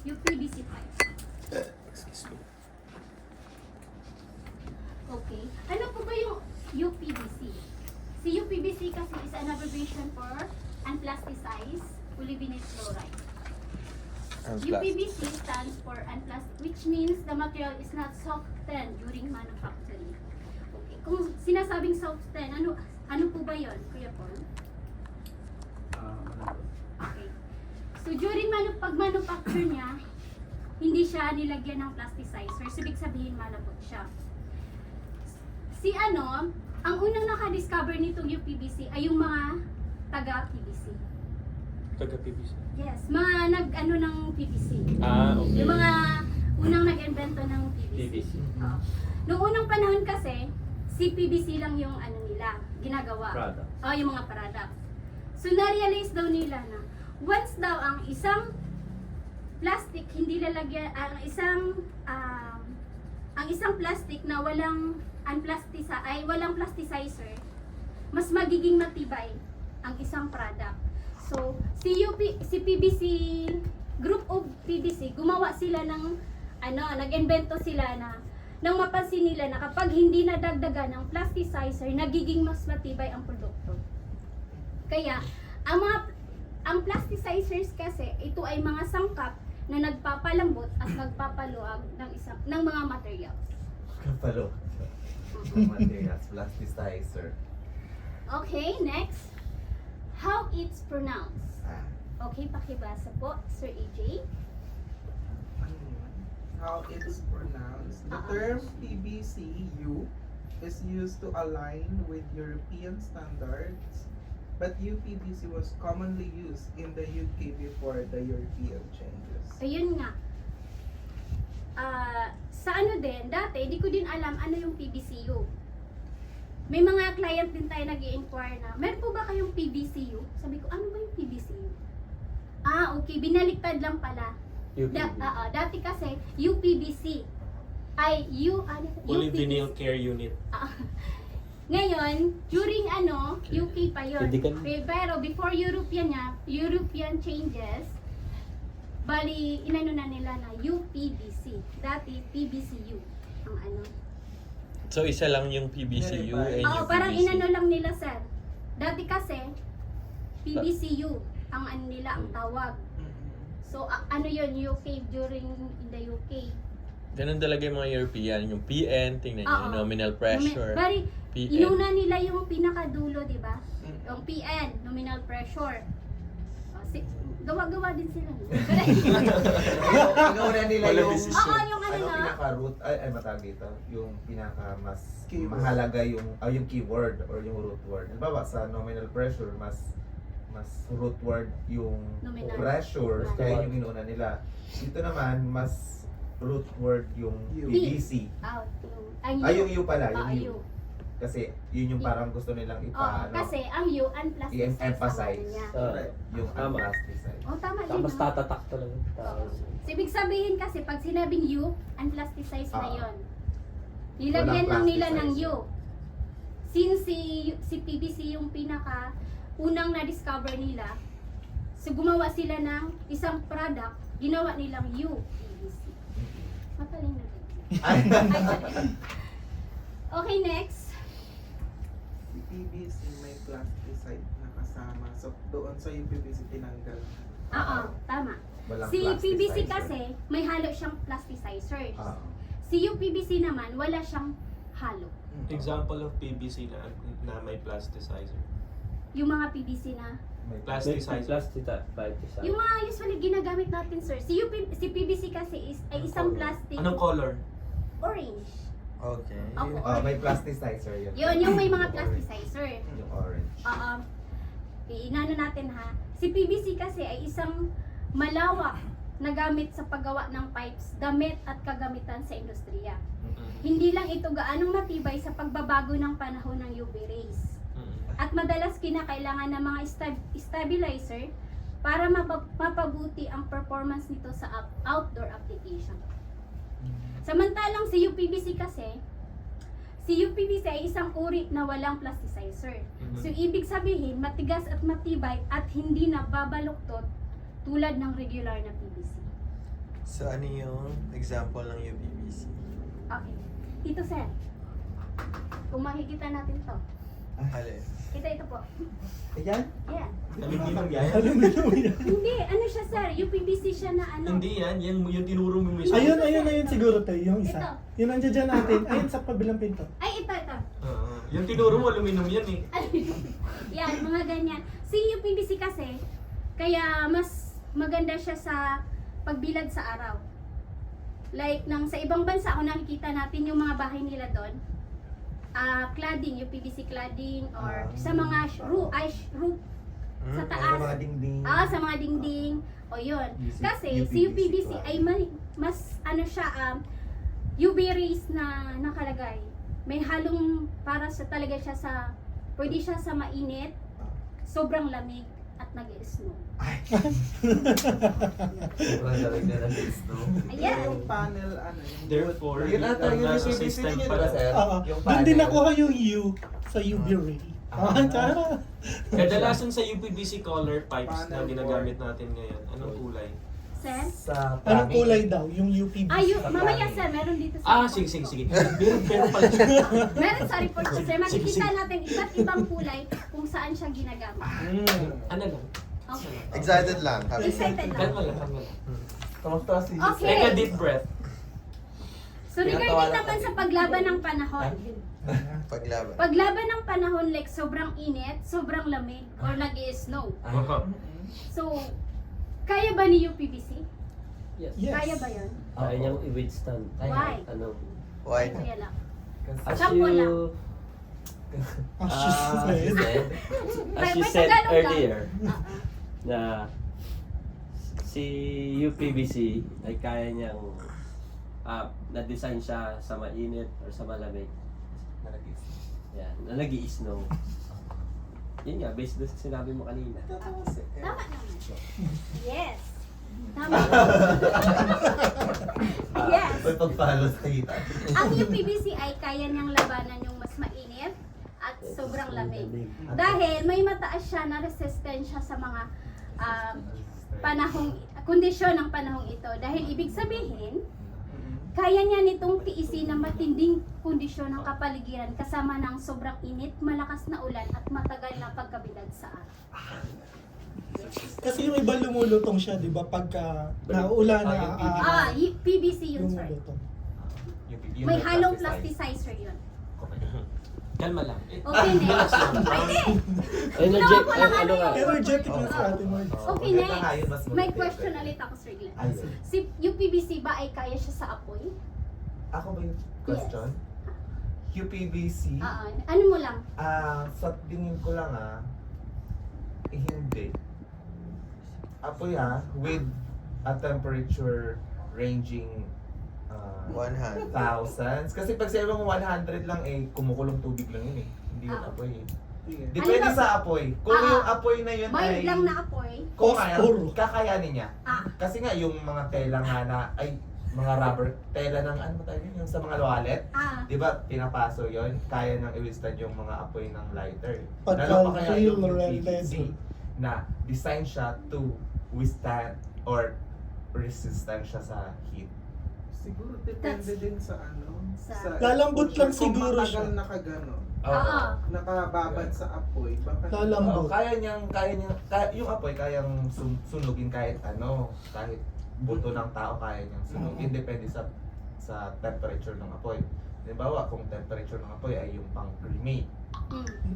UPVC pipe. Excuse me. Okay. Ano po ba yung UPVC? Si UPVC kasi is an abbreviation for unplasticized polyvinyl chloride. UPVC stands for unplastic, which means the material is not softened during manufacturing. Okay. Kung sinasabing soften, ano po ba yon, Kuya Paul? Okay. So during pag-manufacture niya, hindi siya nilagyan ng plasticizer. So ibig sabihin malambot siya. Ang unang naka-discover nitong UPVC ay yung mga taga-PVC. Taga-PVC. Yes, mga ng PVC. Okay. Yung mga unang nag-invento ng PVC. PVC. Noong unang panahon kasi, si PVC lang yung nila, ginagawa. Product. Yung mga product. So na-realize daw nila na once daw ang isang plastic hindi lalagyan, ang isang plastic na walang walang plasticizer, mas magiging matibay ang isang product. So, si PVC, group of PVC, gumawa sila ng, nag-invento sila nang mapansin nila na kapag hindi nadagdagan ng plasticizer, nagiging mas matibay ang produkto. Kaya, ang plasticizers kasi, ito ay mga sangkap na nagpapalambot at nagpapaluag ng mga materials. Kapalo. Materials, plasticizer. Okay, next. How it's pronounced. Ah. Okay, pakibasa po, Sir AJ. How it is pronounced. The term PBCU is used to align with European standards, but UPVC was commonly used in the UK before the European changes. Ayun nga. Sa dati, di ko din alam ano yung PBCU. May mga client din tayo nag-i-inquire na, meron po ba kayong PBCU? Sabi ko, ano ba yung PBCU? Okay, binaliktad lang pala. Dati kasi, UPVC ay Polyvinyl Care Unit. Ngayon, during UK pa yun. Hindi ka- Pero before European changes, bali, na nila na UPVC. Dati, PBCU ang So, isa lang yung PVCU and Oo, yung parang PVC. lang nila, sir. Dati kasi, PBCU ang nila, ang tawag. So, yun, UK during in the UK. Ganun talaga yung mga European. Yung PN, tingnan nyo, Oo. nominal pressure. Bari, PN. inuna nila yung pinakadulo, di ba? Yung PN, nominal pressure. Gawa-gawa din sila. Gawin nila Wala yung, decision. yung pinaka-root, ay matawag dito, yung pinaka mas Keyword. mahalaga yung keyword or yung root word. Halimbawa sa nominal pressure, mas root word yung Nominal. pressure, Right. kaya yung inuuna nila. Dito naman, mas root word yung U. PVC. Yung U pala, yung U. Kasi yun yung parang gusto nilang Kasi ang U, unplasticized i-emphasize. niya. Yung Tama. unplasticized. Tama din. Tapos tatatak talaga. So, ibig sabihin kasi, pag sinabing U, unplasticized na yun. Nilagyan Walang lang nila ng plasticizer. U. Since si PVC yung unang na-discover nila, so gumawa sila ng isang product, ginawa nilang U, PVC. Mataling na din. Okay, next. Si PVC may plasticide na kasama. So, doon sa UPVC tinanggal. Tama. Walang Si PVC plasticizer. kasi, may halo siyang plasticizers. Oo. Si UPVC naman, wala siyang halo. Example of PVC na may plasticizer. Yung mga PVC na, May Plasticizer. yung mga usually ginagamit natin, sir. Si PVC kasi ay isang plastic, Anong color? orange. Okay. Opo. may plasticizer yun. Yun, yung may mga Orange. plasticizer. Yung orange. Inano natin ha. Si PVC kasi ay isang malawak na gamit sa paggawa ng pipes, damit at kagamitan sa industriya. Hindi lang ito gaanong matibay sa pagbabago ng panahon ng UV rays. At madalas kinakailangan ng mga stabilizer para mapabuti ang performance nito sa outdoor application. Samantalang si UPVC kasi, si UPVC ay isang uri na walang plasticizer. So ibig sabihin, matigas at matibay at hindi na babaluktot tulad ng regular na PVC. So, ano yung example ng UPVC? Okay. Ito, sir. Kung makikita natin to. Alin? Ito po. Ayan? Ayan. Aluminum yan? Hindi, ano siya, sir? UPVC siya na ano. Hindi yan. Yan yung tinuro mo mismo. Ayun siguro to, yung Ito. isa. Yung nandiyan dyan natin, ayun sa kabilang pinto. Ay, ito. Yung tinuro mo, aluminum yan eh. Yan, mga ganyan. Si UPVC kasi, kaya mas maganda siya sa pagbilad sa araw. Like, sa ibang bansa, kung nakikita natin yung mga bahay nila doon, cladding, UPVC cladding, or sa mga roof, sa taas. Sa mga dingding. Sa mga dingding. O yun. Kasi si UPVC ay mas ano siya, UV rays na nakalagay. May halong para sa talaga siya sa, pwede siya sa mainit, sobrang lamig, at nag-snow. Sobrang galing na ng snow. Ayan. Yung panel, ano, yung Therefore, Yun ata yung nasa UPVC system din yun, pala. sir. Oo. Yung Doon din panel. nakuha yung U sa UV ray. Tsara. Kadalasan sa UPVC color pipes na Panel ginagamit natin ngayon, anong kulay? Sir? Sa Anong plumbing. kulay daw? Yung UPVC. Mamaya sir, meron dito sa report. Sige. Meron pala. Meron sa report ko, sir. Makikita Sige. natin iba't ibang kulay kung saan siya ginagamit. Ano lang? Okay. Excited lang. Excited lang. Kalma lang. Kamusta si Okay. Take a deep breath. So regarding naman sa paglaban ng panahon, Paglaban. paglaban ng panahon like sobrang init, sobrang lamig, or nag-i-snow. So, kaya ba ni UPVC? Yes. Yes. Kaya ba yun? Kaya niyang i-withstand. Why? Ano? Why? Kaya lang. As Sample lang. you, As she said. as you May said Tagalog lang. earlier, na si UPVC ay kaya niyang na-design siya sa mainit or sa malamig. Yan, na nag-i-snow. Yun nga, based doon sa sinabi mo kanina. Tama naman. Yes. Tama. Yes. May pagpalo sa kita. Ang UPVC ay kaya niyang labanan yung mas mainit at sobrang lamig. Dahil may mataas siya na resistensya sa mga kondisyon ng panahong ito. Dahil ibig sabihin, kaya niya nitong tiisin ng matinding kondisyon ng kapaligiran kasama ng sobrang init, malakas na ulan at matagal na pagkabilad sa araw. Kasi yung iba lumulutong siya, di ba? Pagka nauulan na PVC yun, sir. lumulutong. May halong plasticizer yun. Kalma lang. Okay, next. Pwede! Energetic, ko lang ano nga? Energetic lang sa atin, Mark. Okay, Maganda nga yun, mas next. May motivated. question ulit ako, Sir Glenn. Ayun. Si UPVC ba ay kaya siya sa apoy? Ako ba yung question? UPVC? Ano mo lang? Sa tingin ko lang hindi. Apoy with a temperature ranging 100. thousands. Kasi pag sabi mo 100 lang kumukulong tubig lang yun Hindi yun apoy Sige. Depende Ano ba? sa apoy. Kung yung apoy na yun Mild ay lang na apoy? kung kaya, Phosphor. kakayanin niya. Ah. Kasi nga yung mga tela nga mga rubber, tela ng ano ba tayo yun? Yung sa mga wallet. Di ba, pinapaso yon kaya nang i-withstand yung mga apoy ng lighter. Pagka Lalo pa kaya real yung red PVC na design siya to withstand or resistant siya sa heat. Siguro depende din sa Lalambot lang kung siguro matagal siya. nakagano, Oo. nakababad sa apoy, baka Lalambot. Kaya niyang, yung apoy kayang sunugin kahit kahit buto ng tao kaya niyang sunugin. Depende sa temperature ng apoy. Halimbawa, kung temperature ng apoy ay yung pang-cremate,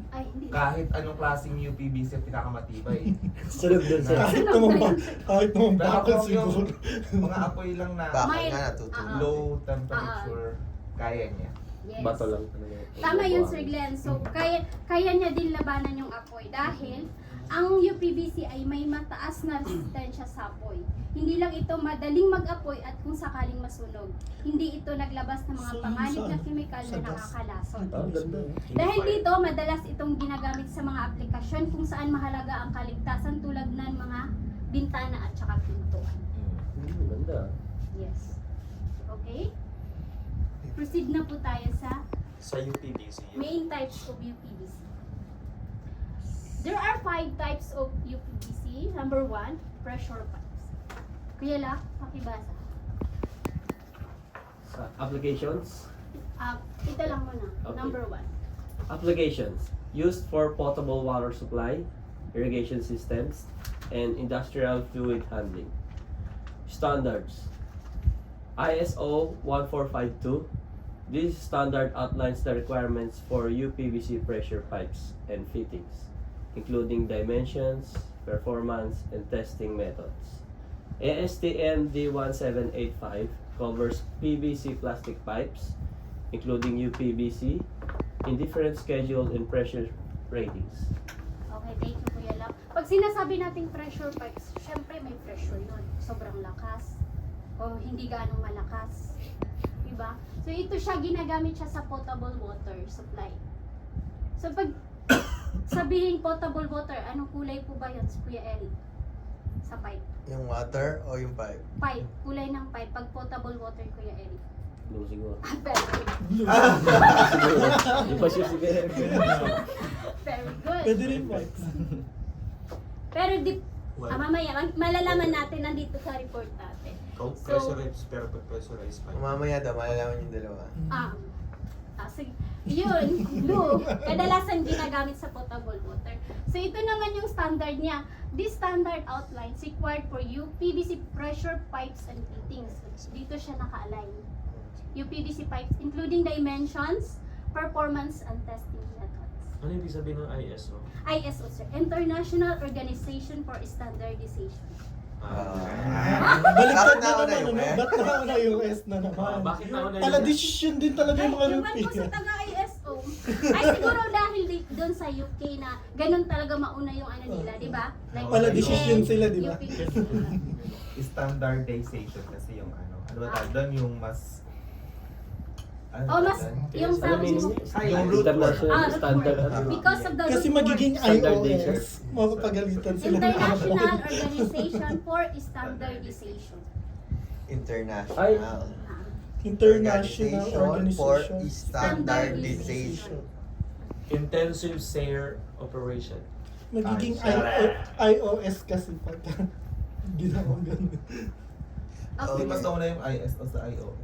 Ay, hindi. kahit anong klaseng UPVC ang pinakamatibay. Sunog dun sir. Kahit naman Pero bakal kung yung siguro. mga apoy lang na Bakal Mild. nga natutulog. low temperature, kaya niya. Yes. Bato lang. Tama yun, Sir Glenn. So, kaya niya din labanan yung apoy dahil ang UPVC ay may mataas na resistensya sa apoy. Hindi lang ito madaling mag-apoy at kung sakaling masunog. Hindi ito naglabas ng mga So, panganib na saan? kemikal na Sa gas. nakakalason. Ganda. Dahil dito, madalas itong ginagamit sa mga aplikasyon kung saan mahalaga ang kaligtasan tulad ng mga bintana at saka pintuan. Ganda. Yes. Okay? Proceed na po tayo sa Sa UPVC. main types of UPVC. There are 5 types of UPVC. Number 1, pressure pipes. Kuya Lak, pakibasa. Applications. Ito lang muna. Okay. Number 1. Applications used for potable water supply, irrigation systems, and industrial fluid handling. Standards. ISO 1452. This standard outlines the requirements for UPVC pressure pipes and fittings, including dimensions, performance, and testing methods. ASTM D1785 covers PVC plastic pipes, including UPVC, in different schedule and pressure ratings. Okay, thank you Kuya Lap. Pag sinasabi nating pressure pipes, syempre may pressure yun. Sobrang lakas o hindi gaano malakas. Diba? So ito siya, ginagamit siya sa potable water supply. So pag sabihin potable water, anong kulay po ba yun, Kuya Eric? Sa pipe. Yung water o yung pipe? Pipe, kulay ng pipe. Pag potable water, Kuya Eric. Blue siguro. Very good. Blue. Di pa siya siguro. Very good. Pwede rin white. Pero Well, mamaya, malalaman natin nandito sa report natin. pressurized, pero pressurized pipe. Mamaya daw, malalaman yung dalawa. Sige. Yun, blue, kadalasan ginagamit sa potable water. So ito naman yung standard niya. This standard outlines required for UPVC pressure pipes and fittings. Dito siya naka-align. UPVC pipes, including dimensions, performance, and testing methods. Ano ibig sabihin ng ISO? ISO, sir. International Organization for Standardization. Baliktad Bakit na nauna naman, yung ano? S? Ba't nauna yung S na naman? Bakit nauna Pala yun? decision din talaga yung mga Ay, rupee. iwan ko sa taga-ISO. Ay, siguro dahil doon sa UK na ganun talaga mauna yung ano nila, di ba? Like, Pala UK, decision sila, di ba? UPVC. Standardization kasi yung ano ba tawag doon, yung mas Oh, mas yung Ano sa meaning? Yung root International root standard. word. Because of the Kasi root magiging word. Standardization. iOS, mapapagalitan sila. International Organization for Standardization. International. Ay. International for Organization. Standardization. Intensive SARE operation. Magiging iOS kasi pag ginawa ganun. Okay. Di mas nauna yung ISO sa iOS.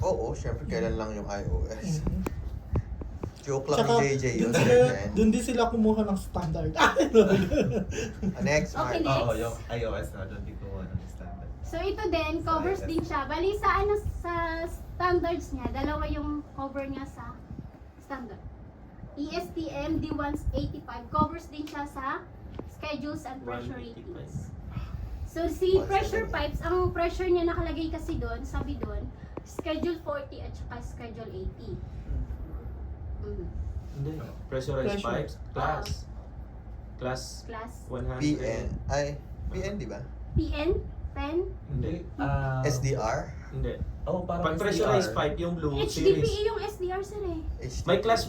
Oo, syempre kailan lang yung iOS. Mhm. Joke lang Tsaka, ni JJ yun. dun din sila kumuha ng standard. Next, Okay, Mark. next. Oo, yung iOS na doon di ko ng standard. So ito din, covers din siya. Bali sa ano sa standards niya, dalawa yung cover niya sa standard. ESTM D185 covers din siya sa schedules and pressure 185. ratings. So si pressure pipes, ang pressure niya nakalagay kasi doon, sabi doon, schedule 40 at saka schedule 80. Hindi. Pressurized Pressure. pipes. Class Class 100. PN. Ay, PN di ba? PN, pen, Hindi. SDR? Hindi. Oh, parang Pag pressurized SDR. pipe, yung blue HDPE series. yung SDR sir eh. May class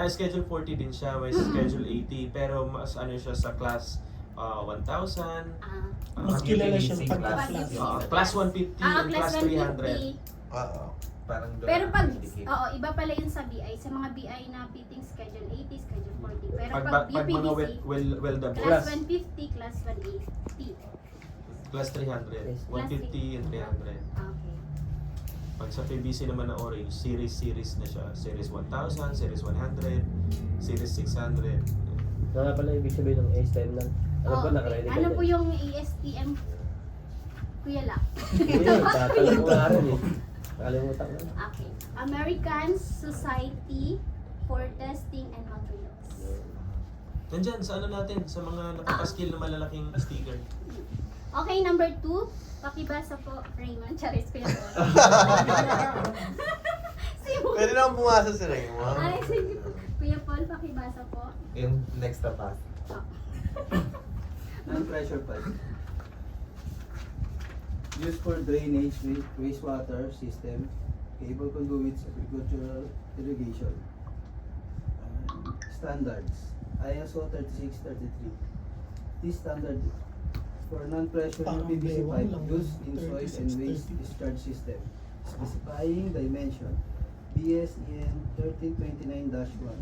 schedule 40 din siya, may schedule 80, pero mas ano siya sa class 1,000. Mas kilala siya UPVC pagka class. class. Class 150 and Class class 300. 150. Oo. Parang doon Pero pag, nakadikit. iba pala yun sa BI. Sa mga BI na fitting schedule 80, schedule 40. Pero Pag, pag, pag mga UPVC, weldable, class 150, class 180. class 300, 150 and 300. Okay. Pag sa PVC naman na orange, series na siya. Series 1000, series 100, series 600. Ano nga pala ibig sabihin ng A-STEM lang? Ano po nakarelate Ano po yung ESTM? Kuya Lak. Hindi, tatanong ko nga rin eh. Nakalimutan ko na. Okay. American Society for Testing and Materials. Nandyan, sa ano natin, sa mga nakapaskill na malalaking sticker. Okay, number 2. Pakibasa po, Raymond. Charis, Kuya Paul. Pwede naman pumasok si Raymond. Ay, sige po. Kuya Paul, pakibasa po. Yung next na pass. Non-pressure pipe. Used for drainage, wastewater system, cable conduits, agricultural irrigation. Standards. ISO 3633. This standard for non-pressure Parang PVC B1 pipe lang, used in soil and waste 3633. discharge system. Specifying dimension. BSEN 1329-1.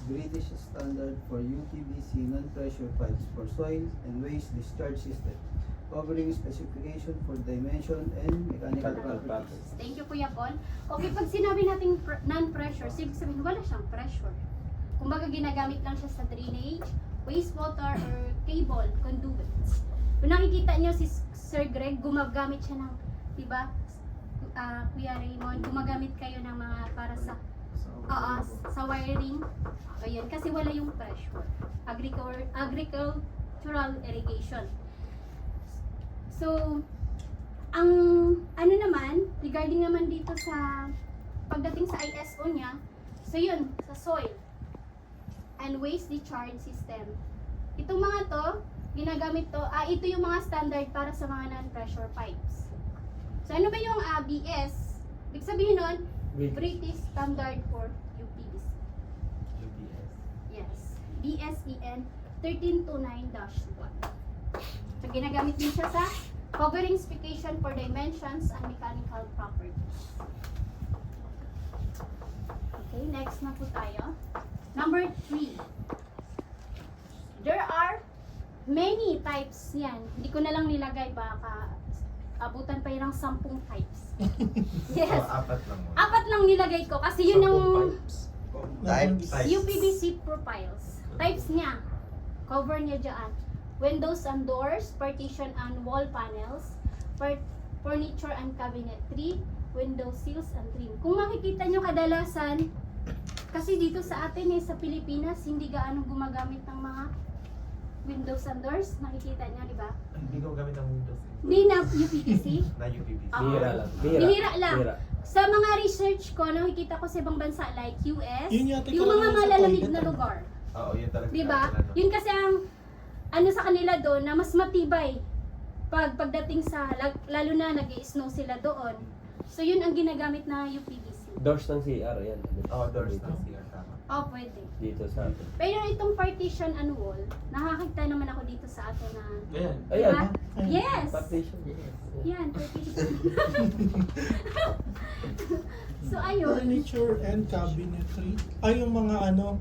British standard for UPVC non-pressure pipes for soil and waste discharge system. covering specification for dimension and mechanical properties. Thank you, Kuya Paul. Okay, pag sinabi nating non-pressure, ibig sabihin wala siyang pressure. Kumbaga ginagamit lang siya sa drainage, wastewater, or cable, conduits. Kung nakikita niyo si Sir Greg, gumagamit siya ng, diba, Kuya Raymond, gumagamit kayo ng mga para sa sa wiring. Ayun, kasi wala yung pressure. Agricultural irrigation. So, ang ano naman, regarding naman dito sa pagdating sa ISO niya, so yun, sa soil and waste discharge system. Itong mga to, ginagamit to, ito yung mga standard para sa mga non-pressure pipes. So, ano ba yung BS? Ibig sabihin nun, British Standard for UPVC. UPS. Yes. BSEN 1329-1. So, ginagamit din siya sa covering specification for dimensions and mechanical properties. Okay, next na po tayo. Number 3. There are many types yan. Hindi ko na lang nilagay, baka abutan pa yun ng 10 types. Yes. Apat lang mo. Apat lang nilagay ko kasi yun ang Types. UPVC profiles. Types niya. Cover niya dyan. Windows and doors, partition and wall panels, furniture and cabinetry, window sills and trim. Kung makikita nyo kadalasan, kasi dito sa atin sa Pilipinas, hindi gaano gumagamit ng mga windows and doors. Nakikita nyo, di ba? Hindi ko gamit ng Windows. Hindi na UPVC. Na UPVC. Oo. Bihira lang. Bihira lang. Sa mga research ko, nakikita ko sa ibang bansa like US, Yun yata yung mga karamihan sa malalamig toilet, na ano? lugar. Oo, yun talaga. Diba? Yun kasi ang ano sa kanila doon na mas matibay pagdating sa lalo na nag-i-snow sila doon. So yun ang ginagamit na UPVC. Doors ng CR, yan. Oo, doors ng CR, tama. Oh, pwede. Dito sa atin. Pero itong partition and wall, nakakita naman ako dito sa atin na Ayan. Ayan. diba? Yes. Partition. Yan, partition. So ayun. Furniture and cabinetry. Ay, yung mga ano,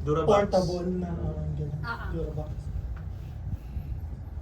Durabox. portable na gano'n. Durabox.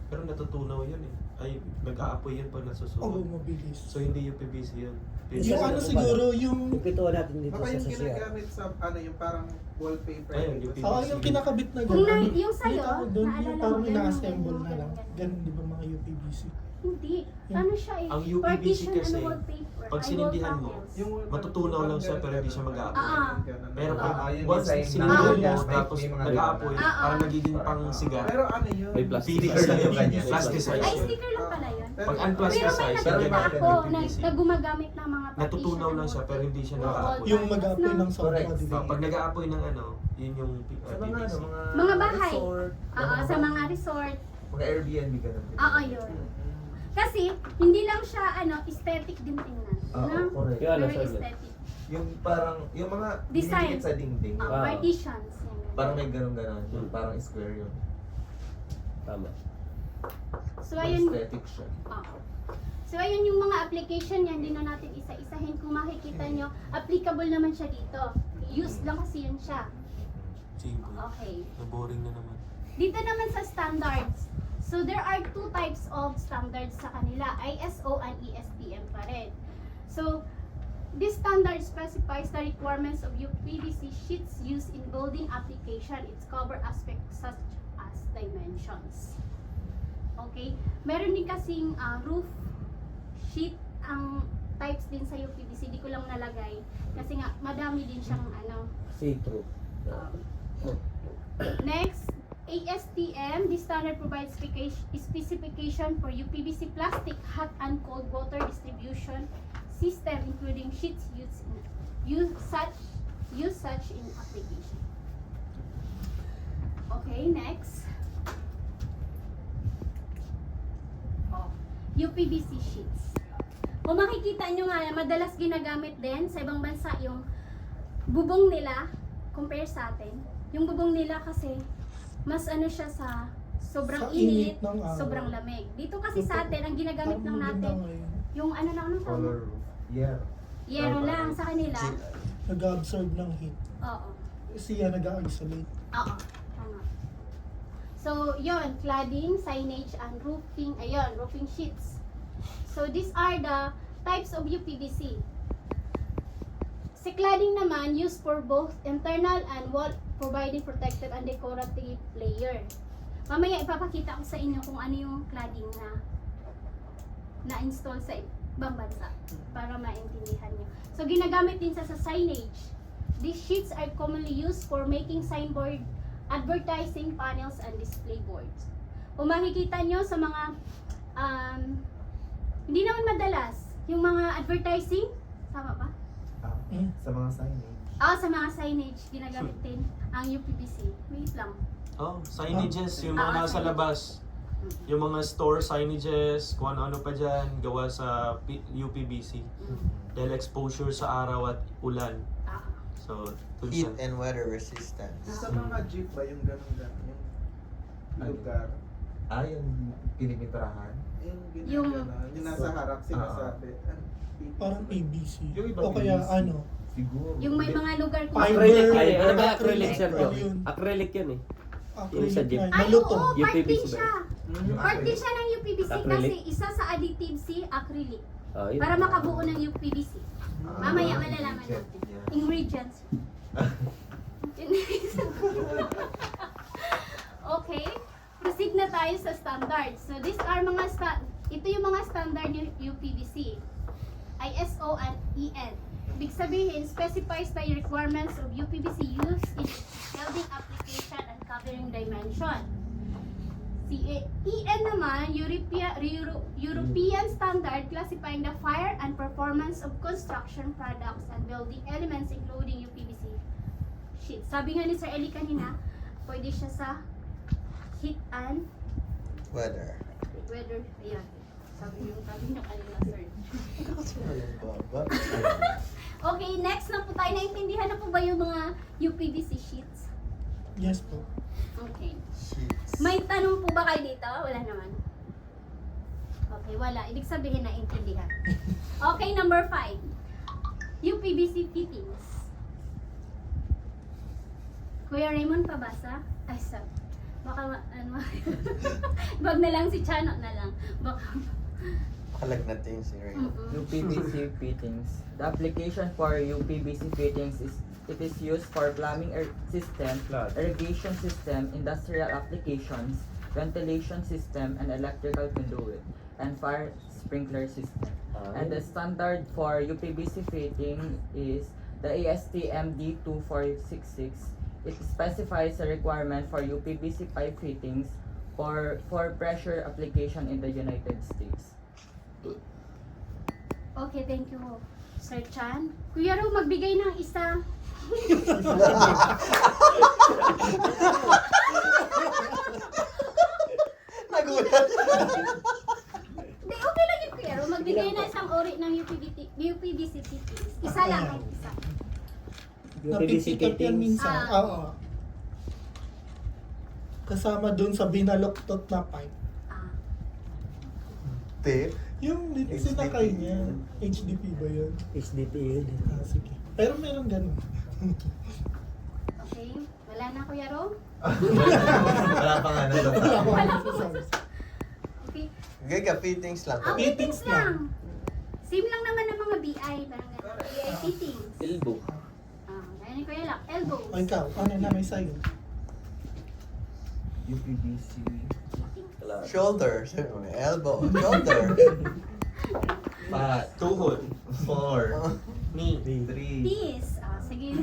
Pero natutunaw yun eh. Ay, nag-aapoy yun pag Oo, nasusunog. mabilis. So hindi UPVC yun. Yung ano siguro, yung... Yung pintuan natin dito Baka sa yung CR. ginagamit sa ano yung parang wallpaper. Ayun, dito yung sa- yung kinakabit na Kung gano'n. yung sa'yo, May tawag doon, yung naalala parang mo, ganun, ina-assemble ganun, na lang. ganun. Ganun, di ba mga UPVC? Hindi. Ano siya eh? Ang UPVC Partition kasi, and wallpaper. pag Ay, sinindihan mo, wall panels. Yung matutunaw lang siya pero hindi siya mag-aapoy. Pero pag yung once design sinigil na- mo, may- tapos may mga nag-aapoy, ganun. parang nagiging pang siga. Pero ano yun? May plastic. Plastic lang yung kanya. Plasticized Ay, yun. sticker lang pala yun. Pero- Pag Pero unplasticized, may yun nakita yung ako na, UPVC. na gumagamit ng mga partition. Natutunaw lang siya pero hindi siya nag-aapoy. Yung mag-aapoy ng sound Correct. di ba? Pag nag-aapoy ng ano, yun yung Sa mga ano, PVC. Mga bahay. resort, Oo, sa mga resort. mga Airbnb ganun. Oo, yun. Kasi, hindi lang siya, aesthetic din tingnan. Oo, No? correct. Kaya Very nasa aesthetic. Yung parang, yung mga Design. dinidikit sa dingding. Oo, Ah. partitions. Yan. Parang may ganun-ganon. Yung parang square yun. Tama. So, ayun. Aesthetic siya. Oo. So, ayun yung mga application yan. Hindi na natin isa-isahin. Kung makikita nyo, applicable naman siya dito. Use lang kasi yun siya. Simple. Okay. Na-boring na naman. Dito naman sa standards. So, there are two types of standards sa kanila. ISO and ESTM pa rin. So, this standard specifies the requirements of UPVC sheets used in building application. Its cover aspects such as dimensions. Okay? Meron din kasing roof sheet ang types din sa UPVC. Di ko lang nalagay. Kasi nga, madami din siyang See-through. Next, ASTM, the standard provides specification for UPVC plastic hot and cold water distribution system, including sheets used such in application. Okay, next. UPVC sheets. Kung makikita nyo nga, madalas ginagamit din sa ibang bansa yung bubong nila compare sa atin. Yung bubong nila kasi mas siya sa sobrang Sa init, init ng araw. sobrang lamig. Dito kasi sa atin, ang ginagamit lang Parang natin, maganda ngayon. yung anong tawag? Color roof. Yeah. Yero lang sa kanila. Nag-absorb ng heat. Oo. Siya nag-isolate. Oo. Tama. So, yon, cladding, signage, and roofing, ayun, roofing sheets. So, these are the types of UPVC. Si cladding naman, used for both internal and wall, providing protective and decorative layer. Mamaya ipapakita ko sa inyo kung ano yung cladding na na-install sa ibang bansa para maintindihan nyo. So, ginagamit din sa signage. These sheets are commonly used for making signboard, advertising panels, and display boards. Kung makikita nyo sa mga, hindi naman madalas, yung mga advertising, tama ba? Sa mga signage. Sa mga signage, ginagamit din ang UPVC. Wait lang. Oh, signages, yung mga nasa signage. labas. Yung mga store signages, kung ano-ano pa dyan, gawa sa UPVC. Dahil exposure sa araw at ulan. Ah. So, dun Heat siya. and weather resistance. Sa mga jeep ba yung ganun-ganun? Yung lugar? Yung pinimitrahan. Yung- Yung nasa harap sinasabi. Parang PVC. Yung iba O kaya PVC. ano, Siguro. Yung may mga lugar kung Fiber. Acrylic, ay, ano ba Acrylic, acrylic sir to? yun. Acrylic yun eh. Yung sa acrylic jeep. na Ay, malutong. oo, part UPVC din ba siya. Yung Part din acrylic. siya ng UPVC Acrylic? kasi isa sa additive si acrylic. Oh, yun. Para makabuo ng UPVC. Mamaya malalaman Check. natin. Yeah. Ingredients. Okay. Proceed na tayo sa standards. So these are mga ito yung mga standard ng UPVC. ISO and EN. Ibig sabihin, specifies the requirements of UPVC use in building application and covering dimension. Si EN naman, European standard classifying the fire and performance of construction products and building elements including UPVC sheets. Sabi nga ni Sir Eli kanina, pwede siya sa heat and Weather. weather. Ayan. Sabi niya kanina, sir. Okay, next na po tayo. Naintindihan na po ba yung mga UPVC sheets? Yes po. Okay. Sheets. May tanong po ba kayo dito? Wala naman. Okay, wala. Ibig sabihin na intindihan. Okay, number 5. UPVC fittings. Kuya Raymond, pabasa? Ay, sir. Baka, wag na lang si Chano na lang. Baka, Makalagnatin si Ray. UPVC fittings. The application for UPVC fittings is used for plumbing system, irrigation system, industrial applications, ventilation system, and electrical conduit, and fire sprinkler system. And the standard for UPVC fitting is the ASTM D2466. It specifies a requirement for UPVC pipe fittings for pressure application in the United States. okay, thank you, Sir Chan. Kuya Ro, magbigay ng isa. Nagulat. Hindi, okay lang yung Kuya Ro. Magbigay na isang ori ng UPVC fittings. Isa lang, kahit isa. Napipikat yan minsan. Ah. Oo. Kasama dun sa binaloktot na pipe. Ah, Tip. Yung HDPE. sinakay niya. HDP ba yun? HDPE. Sige. Pero meron ganun. okay. Wala na, Kuya Ro? Wala pa nga na. Wala po. Okay. Gaga fittings lang. Ang Fittings fittings lang. Same lang naman ng mga BI. Parang ganun. BI fittings. Elbow. Gaya ni Kuya Lak. Elbows. O ikaw, ano na may sa'yo? UPVC. Shoulder. Elbow. Shoulder. Pat. Tuhod. 4. Knee. 3. Tees. Sige,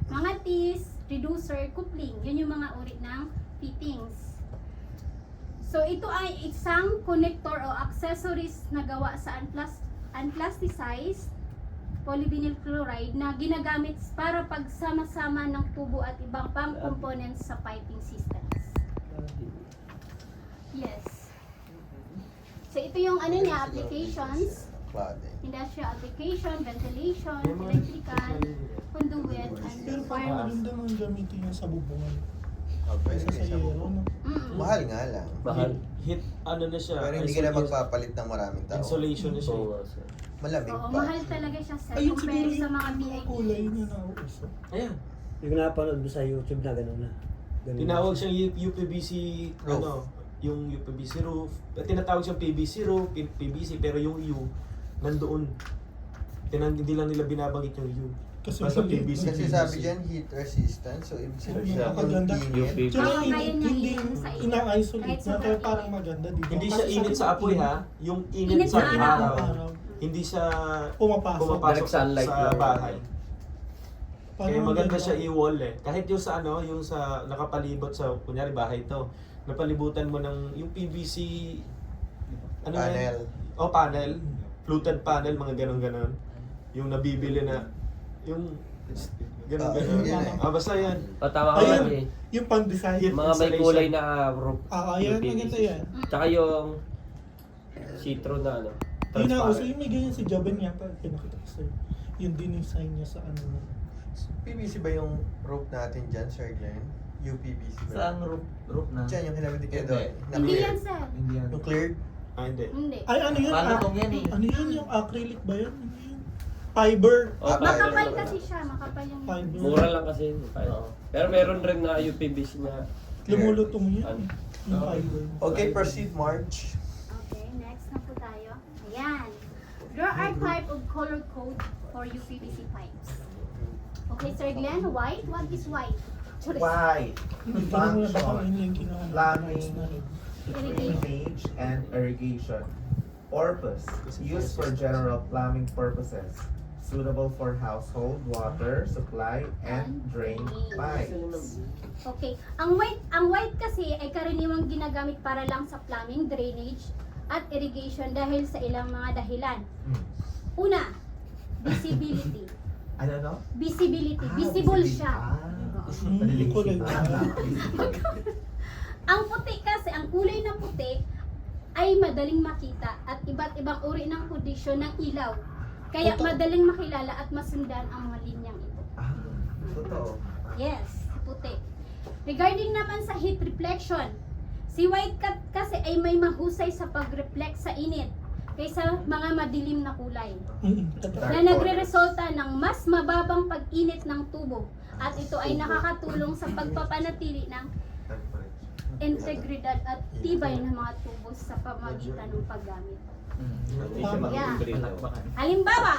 mga tees, reducer, coupling. Yun yung mga uri ng fittings. So, ito ay isang connector o accessories na gawa sa unplasticized polyvinyl chloride na ginagamit para pagsama-sama ng tubo at ibang pang components sa piping systems. Yes. So, ito yung ano niya, applications. Cladding. Industrial application, ventilation, electrical, conduit, Pero and parang wireless. maganda naman gamitin yung sa bubungan. Pwede Kaysa sa din siya. yero, no? Mahal nga lang. Mahal. Hit, ano na siya? Pero hindi ka na magpapalit ng maraming tao. Insulation na siya. Oo, sir. Malamig Oo, pa. mahal talaga siya sir, Ayun compared siguro sa yung mga VIP. kulay niya na uso. Ayan. Yung napanood mo sa YouTube na gano'n na. Tinawag siyang UPVC, Roof. ano, yung UPVC roof. Tinatawag siyang PVC roof, PVC, pero yung U, nandoon. Hindi lang nila binabanggit yung U. Kasi Basta maliit PVC. na. Kasi sabi dyan, heat resistant. So, ibig sabihin, Napakaganda. yung init. UPVC. Tsaka Kaya hindi, niya hindi inom sa init. ina-isolate Kahit na, sobrang kaya parang init. maganda, di ba? Hindi siya Kasi init sa apoy ha, yung init, Init sa sa araw. araw. Hindi siya Pumapasok. pumapasok Direct sunlight sa lang. bahay. Parang Kaya maganda maganda. siya i-wall eh. Kahit yung sa ano, yung sa nakapalibot sa, kunyari bahay to, napalibutan mo ng yung PVC, ano yan? Panel. Oh, panel. Fluted panel, mga ganon-ganon. Yung nabibili na, yung ganon-ganon. yun eh. Basta yan. Patama ka Ayun. lang eh. Yung pan-design. Yun. Mga may kulay na roof. Yan, UPVC. maganda yan. Tsaka yung see-through na ano. Yun na, transparent. uso yung may ganyan si Joben yata, pinakita ko sa'yo. Yung dinesign niya sa ano. PVC ba yung rope natin dyan, Sir Glenn? UPVC ba? Saan roof na? Dyan yung kinabit ko Hindi. doon. na Hindi clear. yan, sir. Hindi yan. Yung cleared? Hindi. Hindi. Ay, ano yun? Paano tong yan eh? Ano yun yung acrylic ba yun? Ano yun? Fiber. Oh, Makapal fiber. kasi siya, makapal yung... Fiber. Mura lang kasi yun. Oo. Pero meron rin na UPVC na Lumulutong yun. Ano? Yung fiber. Okay, proceed, March. Okay, next na po tayo. Ayan. Draw a type of color code for UPVC pipes. Okay, Sir Glenn, white? What is white? Charis. White. Hindi ko naman baka Function. yun yung ginawa. Plumbing. Irrigation. Drainage and irrigation. Purpose. Used for general plumbing purposes. Suitable for household water supply and drain pipes. Okay. Ang white kasi ay karaniwang ginagamit para lang sa plumbing, drainage, at irrigation dahil sa ilang mga dahilan. Una, visibility. Ano no? Visibility. Visible siya. Madilim kulay siya. ba? Ang puti kasi, ang kulay ng puti ay madaling makita at iba't ibang uri ng kondisyon ng ilaw. Kaya madaling makilala at masundan ang mga linyang ito. Totoo. Yes, puti. Regarding naman sa heat reflection, si white cat kasi ay may mahusay sa pag-reflect sa init kaysa mga madilim na kulay Totoo. na nagre-resulta ng mas mababang pag-init ng tubo at ito ay nakakatulong sa pagpapanatili ng integridad at tibay ng mga tubo sa pamagitan ng paggamit. hindi siya makikita. Halimbawa,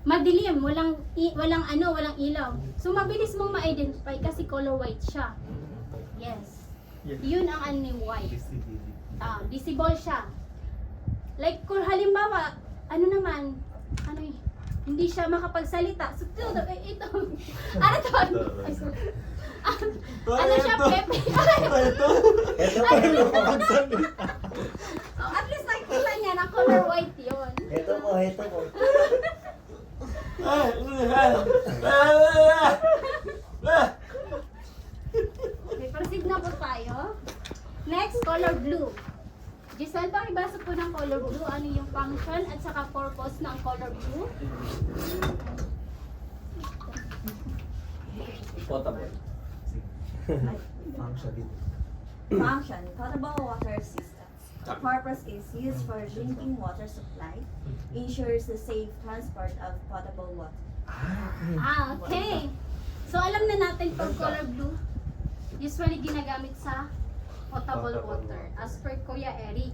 madilim, walang ilaw. So mabilis mong ma-identify kasi color white siya. Yes. Yun ang ano ni white. Visible siya. Like kung halimbawa, hindi siya makapagsalita. So ito. Ano to? Ay, sorry. Ano siya, Pepe? Ito pa rin makapagsabi. At least nakikita niya na color white yun. Ito po. Okay, proceed na po tayo. Next, color blue. Giselle, pakibasa po ng color blue. Ano yung function at saka purpose ng color blue? Potable. Function, potable water systems. The purpose is used for drinking water supply, ensures the safe transport of potable water. Okay. So, alam na natin pag color blue, usually ginagamit sa potable water, as per Kuya Eric.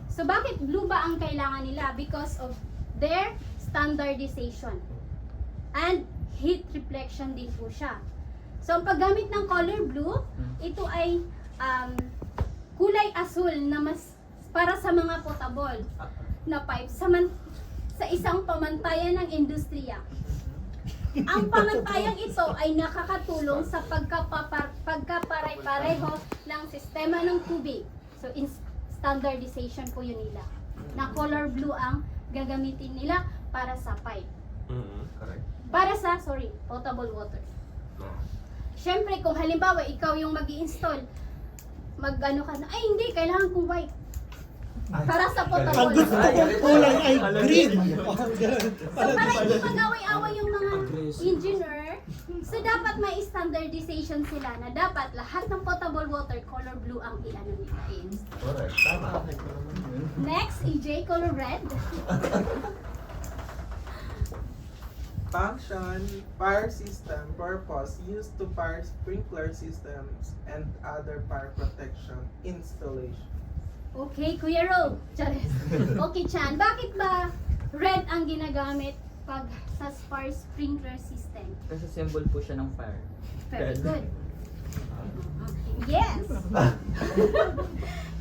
So, bakit blue ba ang kailangan nila? Because of their standardization and heat reflection din po siya. So, ang paggamit ng color blue, ito ay kulay asul na mas para sa mga potable na pipes sa isang pamantayan ng industriya. Ang pamantayang ito ay nakakatulong sa pagkapare-pareho ng sistema ng tubig. So, standardization po yun nila. Na color blue ang gagamitin nila para sa pipe. Correct. Para sa, potable water. Siyempre, kung halimbawa, ikaw yung mag-i-install, mag-ano ka na, ay hindi, kailangan kong white. Para sa Ang potable gusto water. kong kulay ay green. So, para hindi mag-away-away yung mga engineer, so dapat may standardization sila na dapat lahat ng potable water color blue ang i-ano nila i-install. Correct. Tama. Next, EJ, color red. Function, fire system, purpose, used to fire sprinkler systems and other fire protection installation. Okay, Kuya Rob. Charis. Okay, Chan. Bakit ba red ang ginagamit pag sa fire sprinkler system? Kasi symbol po siya ng fire. Very good. Yes!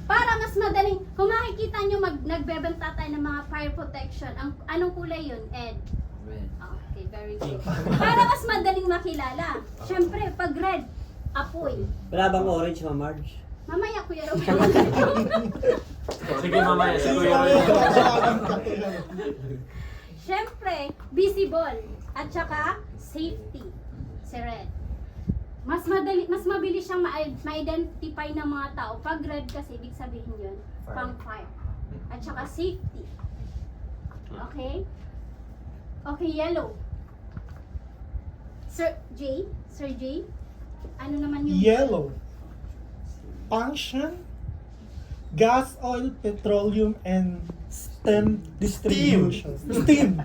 Para mas madaling, kung makikita nyo nagbebenta tayo ng mga fire protection, anong kulay yun, Ed? Red. Okay, very good. Para mas madaling makilala. Siyempre, pag red, apoy. Wala bang orange, Ma'am Marge? Mamaya, Kuya Rob. Sige mamaya, si Kuya Roy. Siyempre, visible. At saka, safety. Si red. Mas mabilis siyang ma-identify ng mga tao. Pag red kasi, ibig sabihin yun, pang fire. At saka safety. Okay? Okay, yellow. Sir J? Ano naman yung Yellow. Function, gas, oil, petroleum, and STEM distribution. Steam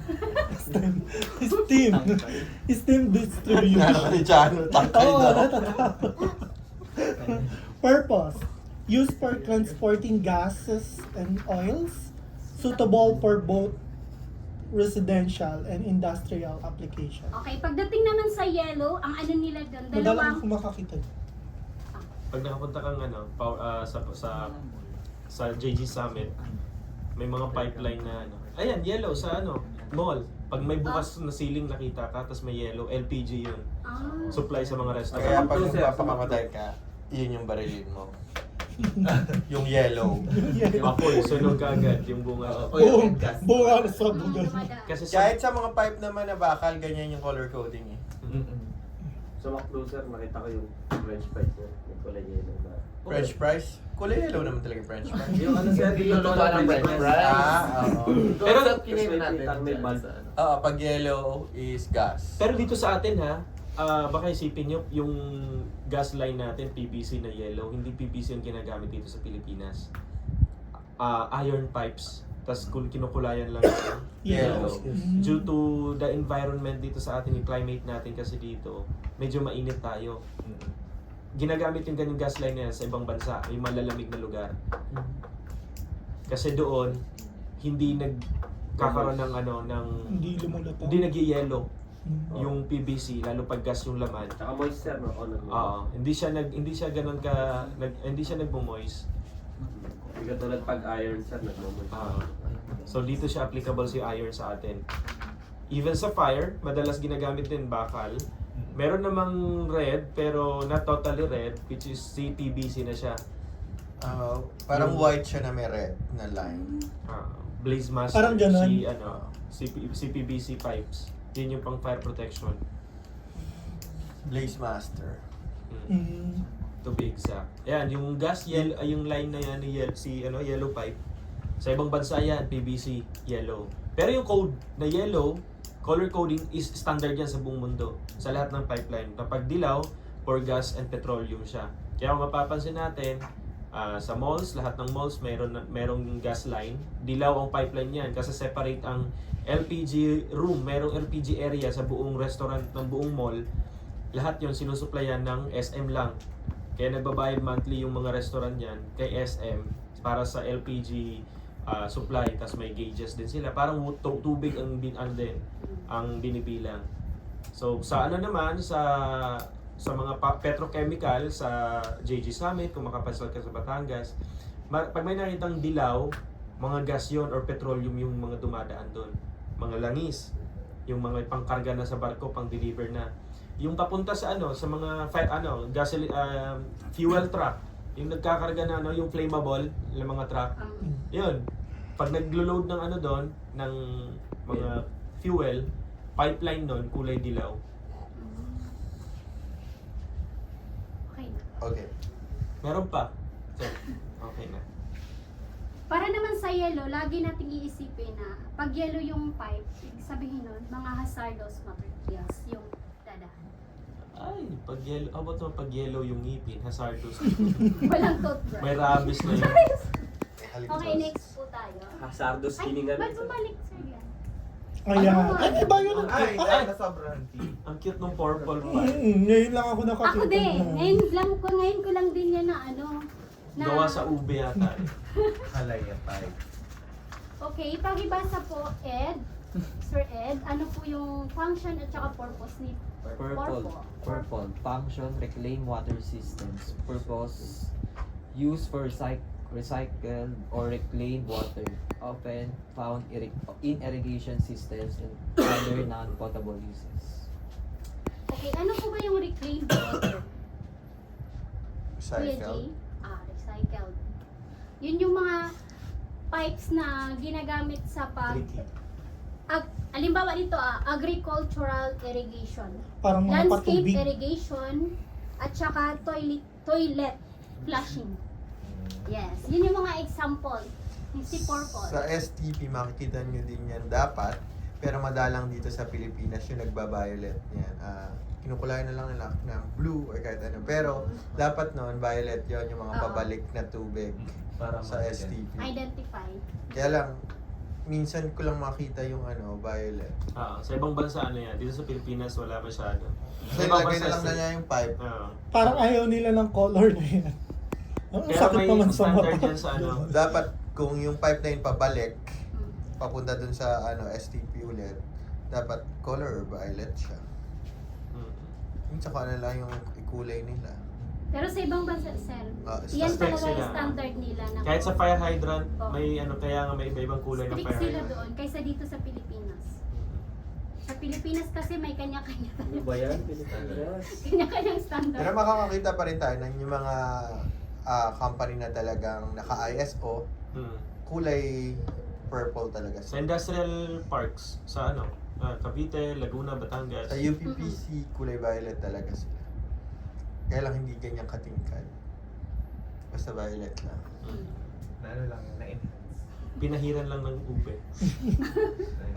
distribution. Oo, natatawa. Purpose, used for transporting gases and oils, suitable for both residential and industrial application. Okay, pagdating naman sa yellow, ang ano nila doon, Madalang dalawang kung makakita. Pag nakapunta kang sa JG Summit, may mga pipeline na ano. Ayan, yellow sa mall. Pag may bukas na ceiling nakita ka, tapos may yellow, LPG yun. Supply sa mga Kaya restaurant. pag mapapakamatay ka, yun yung barilin mo. Yung yellow. Apoy, sunog agad yung bunga. Buong sa bugal. Kasi Kahit sa mga pipe naman na bakal, ganyan yung color coding eh. Sa McDozer, nakita ko yung French fries niya. May kulay yellow na. French fries? Kulay yellow naman talaga yung French fries. Yung ano sir, yung Luluwa ng French fries. Oo. Pero may bulb. Oo, pag yellow is gas. Pero dito sa atin baka isipin nyo, yung gas line natin, PVC na yellow, hindi PVC yung ginagamit dito sa Pilipinas. Iron pipes, tas kinukulayan lang ito. Yellow. Due to the environment dito sa atin, yung climate natin kasi dito, medyo mainit tayo. Ginagamit yung ganyung gas line na yan sa ibang bansa, may malalamig na lugar. Kasi doon, hindi nagkakaroon ng Hindi lumulutang. hindi nag-yellow yung PVC, lalo pag gas yung laman. Tsaka moisture, no? Hindi siya ganun hindi siya nagmo-moist. Hindi katulad pag iron, sir, nagmo-moisture. So dito siya applicable si iron sa atin. Even sa fire, madalas ginagamit din bakal. Meron namang red, pero not totally red, which is CPVC na siya. Parang white siya na may red na line. Blaze master, Parang ganun. CPVC pipes. Yun yung pang fire protection. Blaze Master. To be exact. Ayan, yung gas yellow, yung line na yan, yellow pipe. Sa ibang bansa yan, PVC, yellow. Pero yung code na yellow, color coding is standard yan sa buong mundo. Sa lahat ng pipeline. Kapag dilaw, for gas and petroleum siya. Kaya kung mapapansin natin, sa malls, lahat ng malls merong gas line. Dilaw ang pipeline yan kasi separate ang LPG room, merong LPG area sa buong restaurant ng buong mall. Lahat yon sinusuplayan ng SM lang. Kaya nagbabayad monthly yung mga restaurant yan kay SM para sa LPG supply, tas may gauges din sila. Parang tubig ang binibilang. So sa naman sa mga petrochemical sa JG Summit, kung makapasal ka sa Batangas, pag may nakitang dilaw, mga gas yun or petroleum yung mga dumadaan doon. Mga langis, yung mga pangkarga na sa barko, pang-deliver na. Yung papunta sa sa mga fuel truck, yung nagkakarga na yung flammable, yung mga truck. Yun. Pag naglo-load ng doon, ng mga fuel, pipeline doon, kulay dilaw. Okay na. Okay. Meron pa. So, okay na. Para naman sa yellow, lagi nating iisipin na pag yellow yung pipe, ibig sabihin nun, mga hazardous materials yung dadahan. Ay, pag yellow, pag yellow yung ngipin, hazardous. Walang toothbrush. May rabies na yun. Okay, next po tayo. Hazardous Ay, hininga. ba't bumalik, sir yan? Ayan. Ay, iba yun. Ay, dahil na sobrang tea. Ang cute ng purple pa. Ngayon lang ako nakakita. Ako din. na- Ngayon ko lang din yan na ano. Na, Gawa sa ube yata. Kalaya tayo. Okay, pakibasa po, Ed. Sir Ed, ano po yung function at saka purpose ni Purple. Function, reclaim water systems. Purpose, used for recycled or reclaimed water. Often found in irrigation systems and other non-potable uses. Okay, ano po ba yung reclaimed water? Kuya Recycle. Jay? Recycled. Yun yung mga pipes na ginagamit sa Tricky. halimbawa dito agricultural irrigation, Parang mga landscape patubig. irrigation, at saka toilet flushing. Yes, yun yung mga example. Yung si purple. Sa STP, makikita nyo din yan dapat. Pero madalang dito sa Pilipinas yung nagba-violet yan. Kinukulayan na lang nila ng blue or kahit ano. Pero dapat noon, violet yon yung mga Oo. pabalik na tubig Para sa STP. Identify. Kaya lang, minsan ko lang makita yung violet. Sa ibang bansa ano yan. Dito sa Pilipinas wala masyado. Kasi ibang lagay bansa, na lang na niya yung pipe. Parang ayaw nila ng color na yan. Ang Pero sakit may naman sa standard mata. yan sa ano. Dapat kung yung pipe na yun pabalik, Mm. papunta dun sa STP ulit, dapat color or violet siya. Yung tsaka na lang yung ikulay nila. Pero sa ibang bansa, sir, yan Strict talaga sila. yung standard nila. Na Kahit sa fire hydrant, Oo. may kaya nga may iba-ibang kulay ng strict fire sila hydrant. doon kaysa dito sa Pilipinas. Sa Pilipinas kasi may kanya-kanya Ano ba yan? Pilipinas? kanya-kanyang Pero standard. makakakita pa rin tayo ng yung mga company na talagang naka-ISO, kulay purple talaga Sa sila. industrial parks, sa Cavite, Laguna, Batangas. Sa UPPC, kulay violet talaga sila. Kaya lang hindi ganyan katingkad. Basta violet lang. Na ano lang, na-enhance. Pinahiran lang ng ube.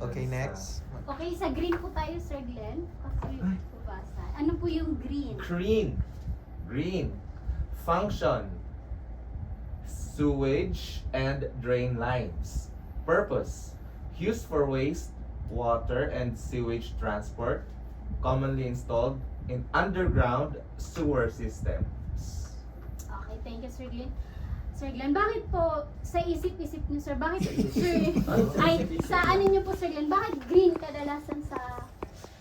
Okay, next. Okay, sa green po tayo, Sir Glenn. Kasi basa. Ano po yung green? Green. Function. Sewage and drain lines. Purpose. Used for waste, water, and sewage transport. Commonly installed in underground sewer systems. Okay, thank you, Sir Glenn. Sir Glenn, bakit po sa isip-isip niyo, Sir, bakit Sir, sa ano niyo po, Sir Glenn, bakit green kadalasan sa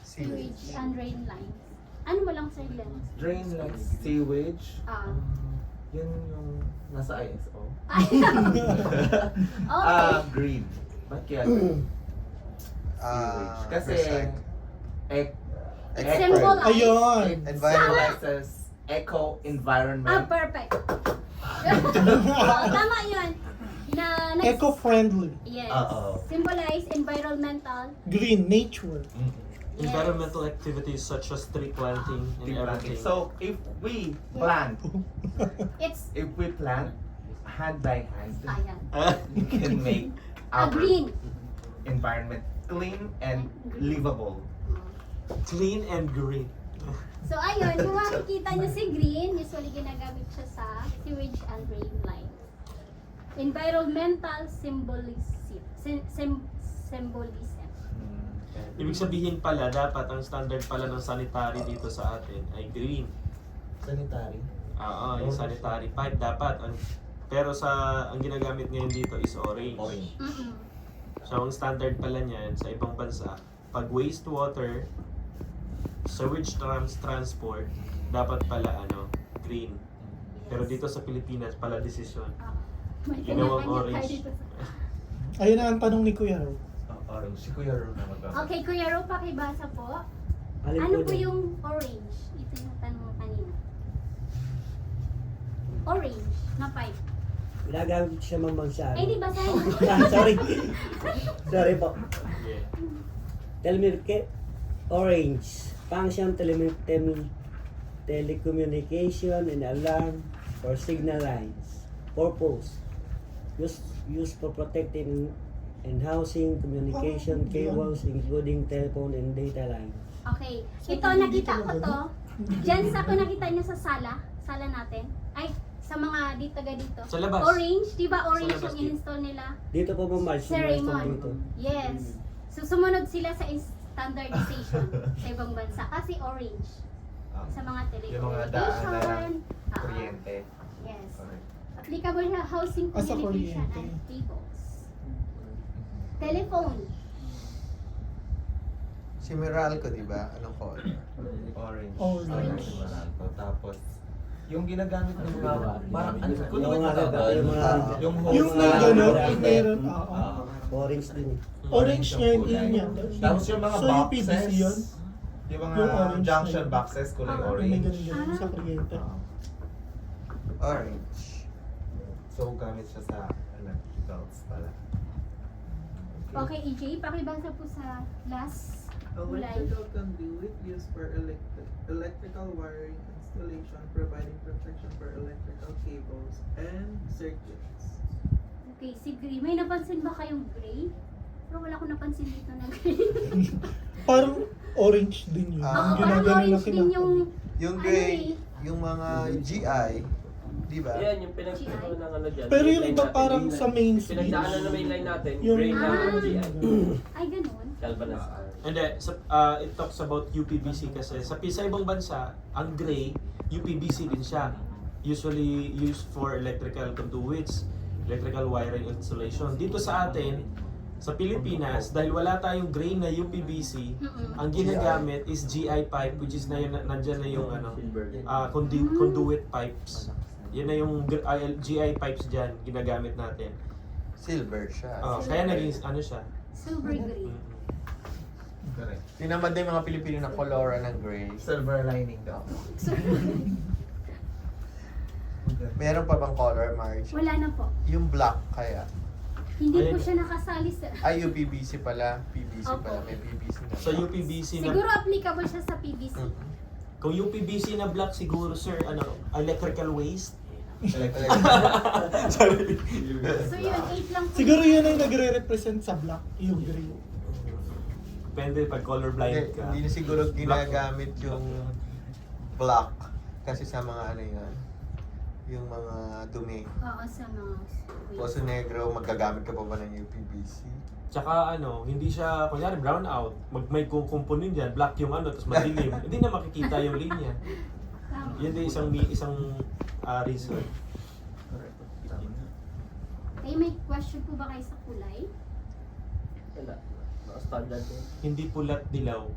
sewage and drain lines? Ano mo lang, Sir Glenn? Drain lines, sewage. Yun yung nasa ISO. Okay. Green. Ba't kaya green? Ah, Kasi Symbol. Ayun. it Environment. symbolizes eco-environment. Perfect. Tama yun. Eco-friendly. Yes. Oo. Symbolize environmental. Green, nature. Yes. Environmental activities such as tree planting and everything. So if we plant It's hand by hand, ayan. we can make A our green. environment clean and livable. Clean and green. So ayun, kung makikita niyo si green, usually ginagamit siya sa sewage and drain line. Environmental symbolism. Symbolism. Ibig sabihin pala, dapat ang standard pala ng sanitary dito sa atin ay green. Sanitary. Yung sanitary pipe dapat. Pero ang ginagamit ngayon dito is orange. Mm-mm. So ang standard pala niyan sa ibang bansa, pag wastewater, sewage transport, dapat pala green. Pero dito sa Pilipinas pala desisyon. May Ginawang kanya-kanya tayo orange. dito sa- Ayun na ang tanong ni Kuya Ro. Orange. Si Kuya Ro na magbabago. Okay, Kuya Ro, pakibasa po. Alin Ano po dyan? yung orange? Ito yung tanong mo kanina. Orange na pipe. Ginagamit siya mamang sa Eh, di ba sa Sorry. Sorry po. Yeah. Orange. Function telecommunication and alarm for signal lines. Purpose. Used for protecting and housing communication cables including telephone and data lines. Okay. Ito, nakita ko to. Diyan sa ko nakita nyo sa sala natin. Ay, sa mga dito. Sa labas. Orange, di ba orange Sa labas yung in-install nila? Dito po Ma'am Marge, Sir sumasta Raymond. dito. Yes. So sumunod sila sa standardization sa ibang bansa kasi orange sa mga Yung mga daanan ng telecommunication. kuryente. Yes. Correct. Applicable sa housing, Ah, sa communication, kuryente. and cables. Telephone. Si Meralco, di ba? Anong color? Orange. Orange. Meralco. Tapos, yung ginagamit ng mga, parang ano, kung Yung naman mga matawag, yung mga yung Yung may hose gano'n, na- meron, Ah, orange din eh. Orange yung nga yung kulay. niya. Tapos yung mga So, yung boxes, PVC yun? yung mga Yung orange junction na yun. boxes, kulay Ah, May orange. ganun sa kuryente. Orange. So, gamit siya sa electricals pala. Okay, EJ, pakibasa po sa last kulay. Electrical conduit used for electrical wiring installation, providing protection for electrical cables and circuits. Okay, si gray. May napansin ba kayong gray? Pero wala akong napansin dito na gray. Parang orange din yun. Ah. Oo, Yung parang ginagano na orange din kinakabit. yung... Yung Ano gray, eh? yung mga GI, di ba? Yan, yung pinagpito ng ano dyan. Pero main yung line iba natin. parang sa main switch. Pinagdaanan na main line natin, Yung- gray na Ah. GI. Ay, ganun. Calvanas. Hindi, it talks about UPVC kasi sa ibang bansa, ang gray, UPVC din siya. Usually used for electrical conduits, electrical wiring installation. Dito sa atin, sa Pilipinas, dahil wala tayong gray na UPVC, ang ginagamit is GI pipe, which is nandyan na yung conduit pipes. Yan na yung GI pipes dyan, ginagamit natin. Silver siya. Kaya naging ano siya. Silver gray. Correct. Tinamad na yung mga Pilipino na kolora ng gray. Silver lining daw. Meron pa bang color, Marge? Wala na po. Yung black kaya? Hindi po Ayun. siya nakasali sa... Ay, yung PVC pala. PVC Opo. pala. May PVC na. Sa UPVC na Siguro applicable siya sa PVC. kung UPVC na black siguro sir, electrical waste. Electric. Sorry. So yun, 8 lang po. Siguro yun ay nagre-represent sa black, yung gray. Depende pag colorblind ka. Hindi na siguro ginagamit yung black kasi sa mga ano yun, yung mga dumi. Oo, sa mga... Poso Negro, magagamit ka pa ba ng UPVC? Tsaka hindi siya, kunyari brown out, may kukumpon dyan, black yung tapos madilim, hindi na makikita yung linya. Tama. Yun din isang reason. Correct. Tama na. Okay, may question po ba kayo sa kulay? Wala. Mga standard yun. Hindi pulat dilaw.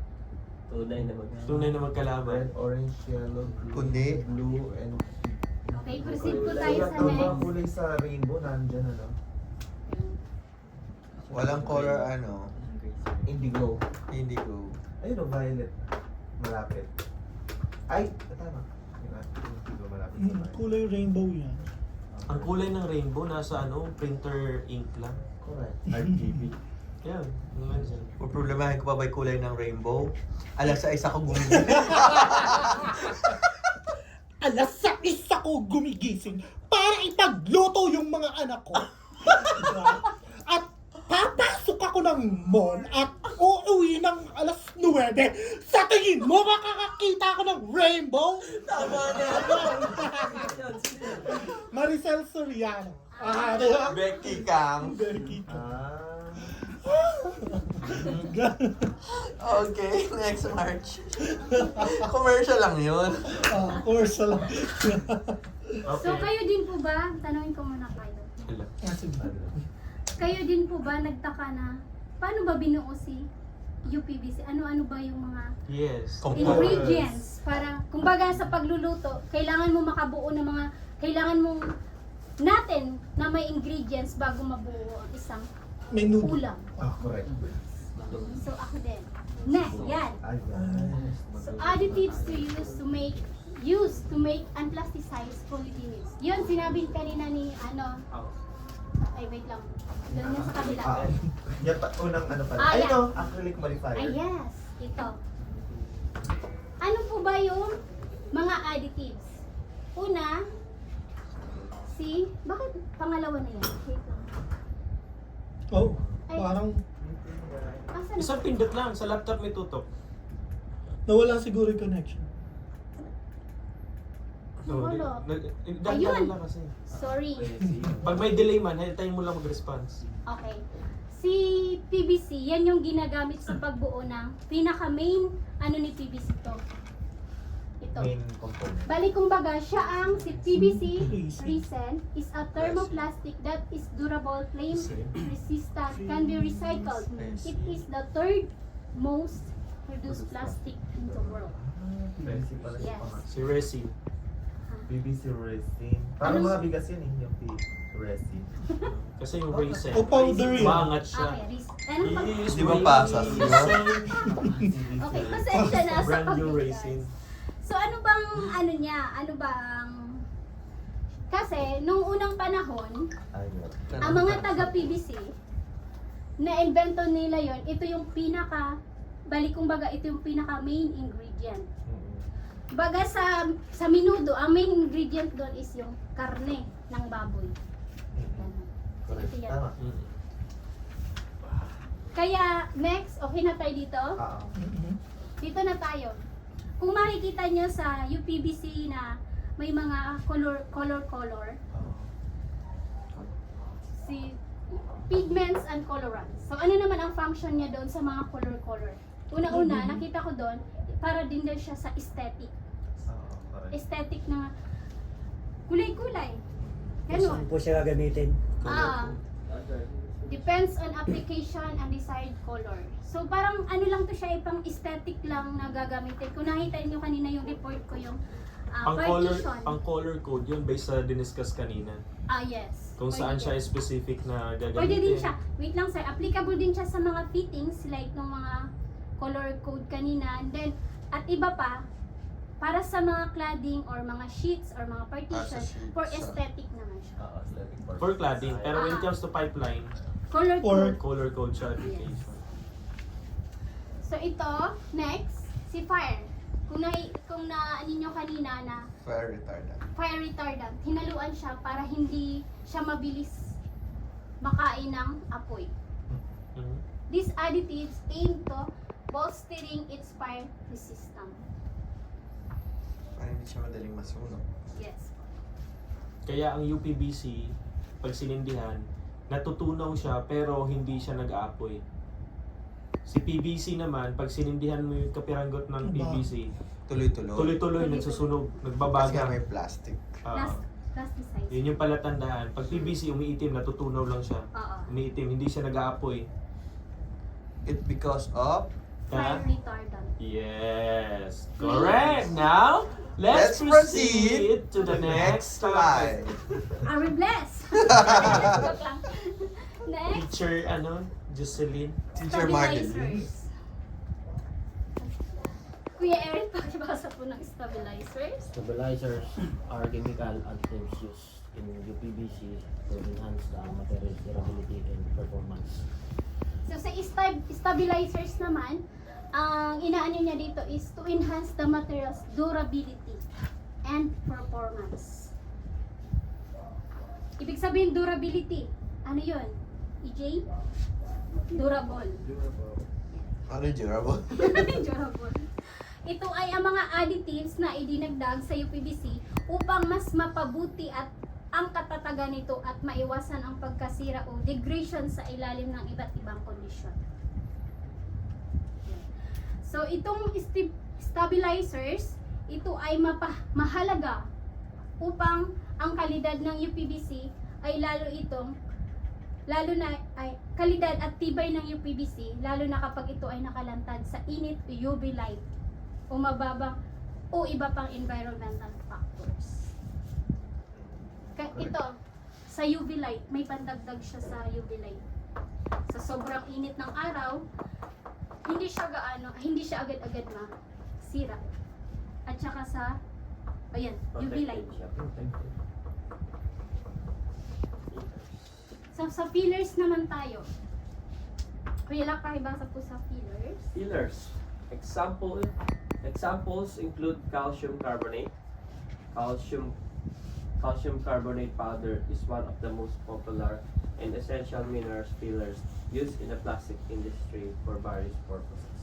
Tunay na mag... Tunay na magkalaban. Red, orange, yellow, green, Kundi. blue, and Okay, proceed po tayo sa Ang mga next. kulay sa rainbow, nandyan Walang color Indigo. indigo. Ayun o, violet. Malapit. Ay, tama. Yung indigo malapit sa violet. Kulay rainbow yan. Ang kulay ng rainbow nasa printer ink lang. Correct. RGB. Yan, naman dyan. Kung problemahin ko pa ba yung kulay ng rainbow? Alas sa isa ko gumigising. Alas sa isa ko gumigising para ipagluto yung mga anak ko. At papasok ako ng mall at uuwi ng alas 9. Sa tingin mo makakakita ako ng rainbow? Tama na. Maricel Soriano. Ah, diba? Becky Kang. Becky. Okay, next March. Commercial lang yun. Commercial lang. So kayo din po ba, tanungin ko muna kayo. Hala. Ah, sige. Kayo din po ba nagtaka na paano ba binuo si UPVC? Ano-ano ba yung mga Yes. ingredients para kumbaga sa pagluluto, kailangan mo makabuo ng mga natin na may ingredients bago mabuo ang isang May noodle. ulam. Correct. So ako din. Next, yan. Ayan. So additives used to make unplasticized polyvinyls. Yun sinabi kanina ni ay wait lang. Doon na sa kabila. Yan pa, unang ano pala. Ah, Ay, yeah. no, acrylic modifier. Ay yes, ito. Ano po ba yung mga additives? Una, bakit pangalawa na yan? Wait lang. Oh, Ay. parang Asan na? Isang pindot lang, sa laptop may tutok. nawala siguro yung connection. Wala. Dahan Ayun. lang kasi. Sorry. Pag may delay man, hintayin mo lang mag-response. Okay. Si PVC, yan yung ginagamit sa pagbuo ng pinaka-main ano ni PVC to. Ito. Main component. Bali kumbaga, siya ang si PVC resin is a thermoplastic that is durable, flame resistant, can be recycled. It is the third most produced plastic in the world. PVC pala siya Yes. pa. Si resin. PVC resin. Parang Ano- mga bigas yun eh, yung resin. Kasi yung resin, O powder yun. maangat siya. Okay, ano pa? Is Di ba pasas, di ba? Okay, pasensya na sa Brand new pagbigas. resin. So ano bang ano niya? Ano bang kasi nung unang panahon, Ayun. ang mga taga PVC na invento nila yon, ito yung pinaka kumbaga ito yung pinaka main ingredient. Baga sa minudo, ang main ingredient doon is yung karne ng baboy. Correct. Ito yan. Tama. Kaya next, okay na tayo dito? Oo. Dito na tayo. Kung makikita nyo sa UPVC na may mga color, si pigments and colorants. So ano naman ang function niya doon sa mga color? Una-una, nakita ko doon, para din daw siya sa aesthetic. Oo, correct. Aesthetic na kulay-kulay. Kung saan Ganun. po siya gagamitin? Ah, depends on application and desired color. So parang ano lang to siya, ipang aesthetic lang na gagamitin. Kung nakita niyo kanina yung report ko, yung partition. Pang color code yun based sa diniscuss kanina. Yes. Kung saan Pwede siya din. specific na gagamitin. Pwede din siya. Wait lang sir, applicable din siya sa mga fittings like ng mga color code kanina. And then, at iba pa, para sa mga cladding or mga sheets or mga partition, sheets, for aesthetic naman siya. Oo, aesthetic purpose. For cladding. Pero when it Ah. comes to pipeline, Color code. color code siya application. So ito, next, si fire. Kung na ninyo kanina na Fire retardant. fire retardant, hinaluan siya para hindi siya mabilis makain ng apoy. Mhm. These additives aim to bolstering its fire resistance. Para hindi siya madaling masunog. Yes. Kaya ang UPVC, pag sinindihan, natutunaw siya pero hindi siya nag-aapoy. Si PVC naman, pag sinindihan mo yung kapiranggot ng PVC, Tuloy-tuloy. tuloy-tuloy nagsusunog, nagbabaga. Kasi nga may plastic. Plasticized. Yun yung palatandaan. Pag PVC umiitim, natutunaw lang siya. Oo. Umiitim, hindi siya nag-aapoy. It because of Fire retardant. Yes, correct. Now, let's proceed to the next slide. Are we blessed? Joke lang. Next, Teacher, Jocelyn. Teacher Martin. stabilizers. Kuya Eric, pakibasa po ng stabilizers. Stabilizers are chemical additives used in UPVC to enhance the material's durability and performance. So sa stabilizers naman, ang inaano niya dito is to enhance the material's durability and performance. Ibig sabihin durability, ano yun? EJ? Durable. Ano yung durable? Durable. Ito ay ang mga additives na idinagdag sa UPVC upang mas mapabuti at ang katatagan nito at maiwasan ang pagkasira o degradation sa ilalim ng iba't ibang kondisyon. So itong stabilizers, ito ay mahalaga upang ang kalidad ng UPVC ay kalidad at tibay ng UPVC lalo na kapag ito ay nakalantad sa init, UV light o mababang o iba pang environmental factors. Ito, sa UV light, may pandagdag siya sa UV light. Sa sobrang init ng araw, hindi siya agad-agad masira. At saka sa UV light. So sa fillers naman tayo. Kuya lang, pakibasa po sa fillers. Fillers. Examples include calcium carbonate. Calcium carbonate powder is one of the most popular and essential minerals fillers used in the plastic industry for various purposes.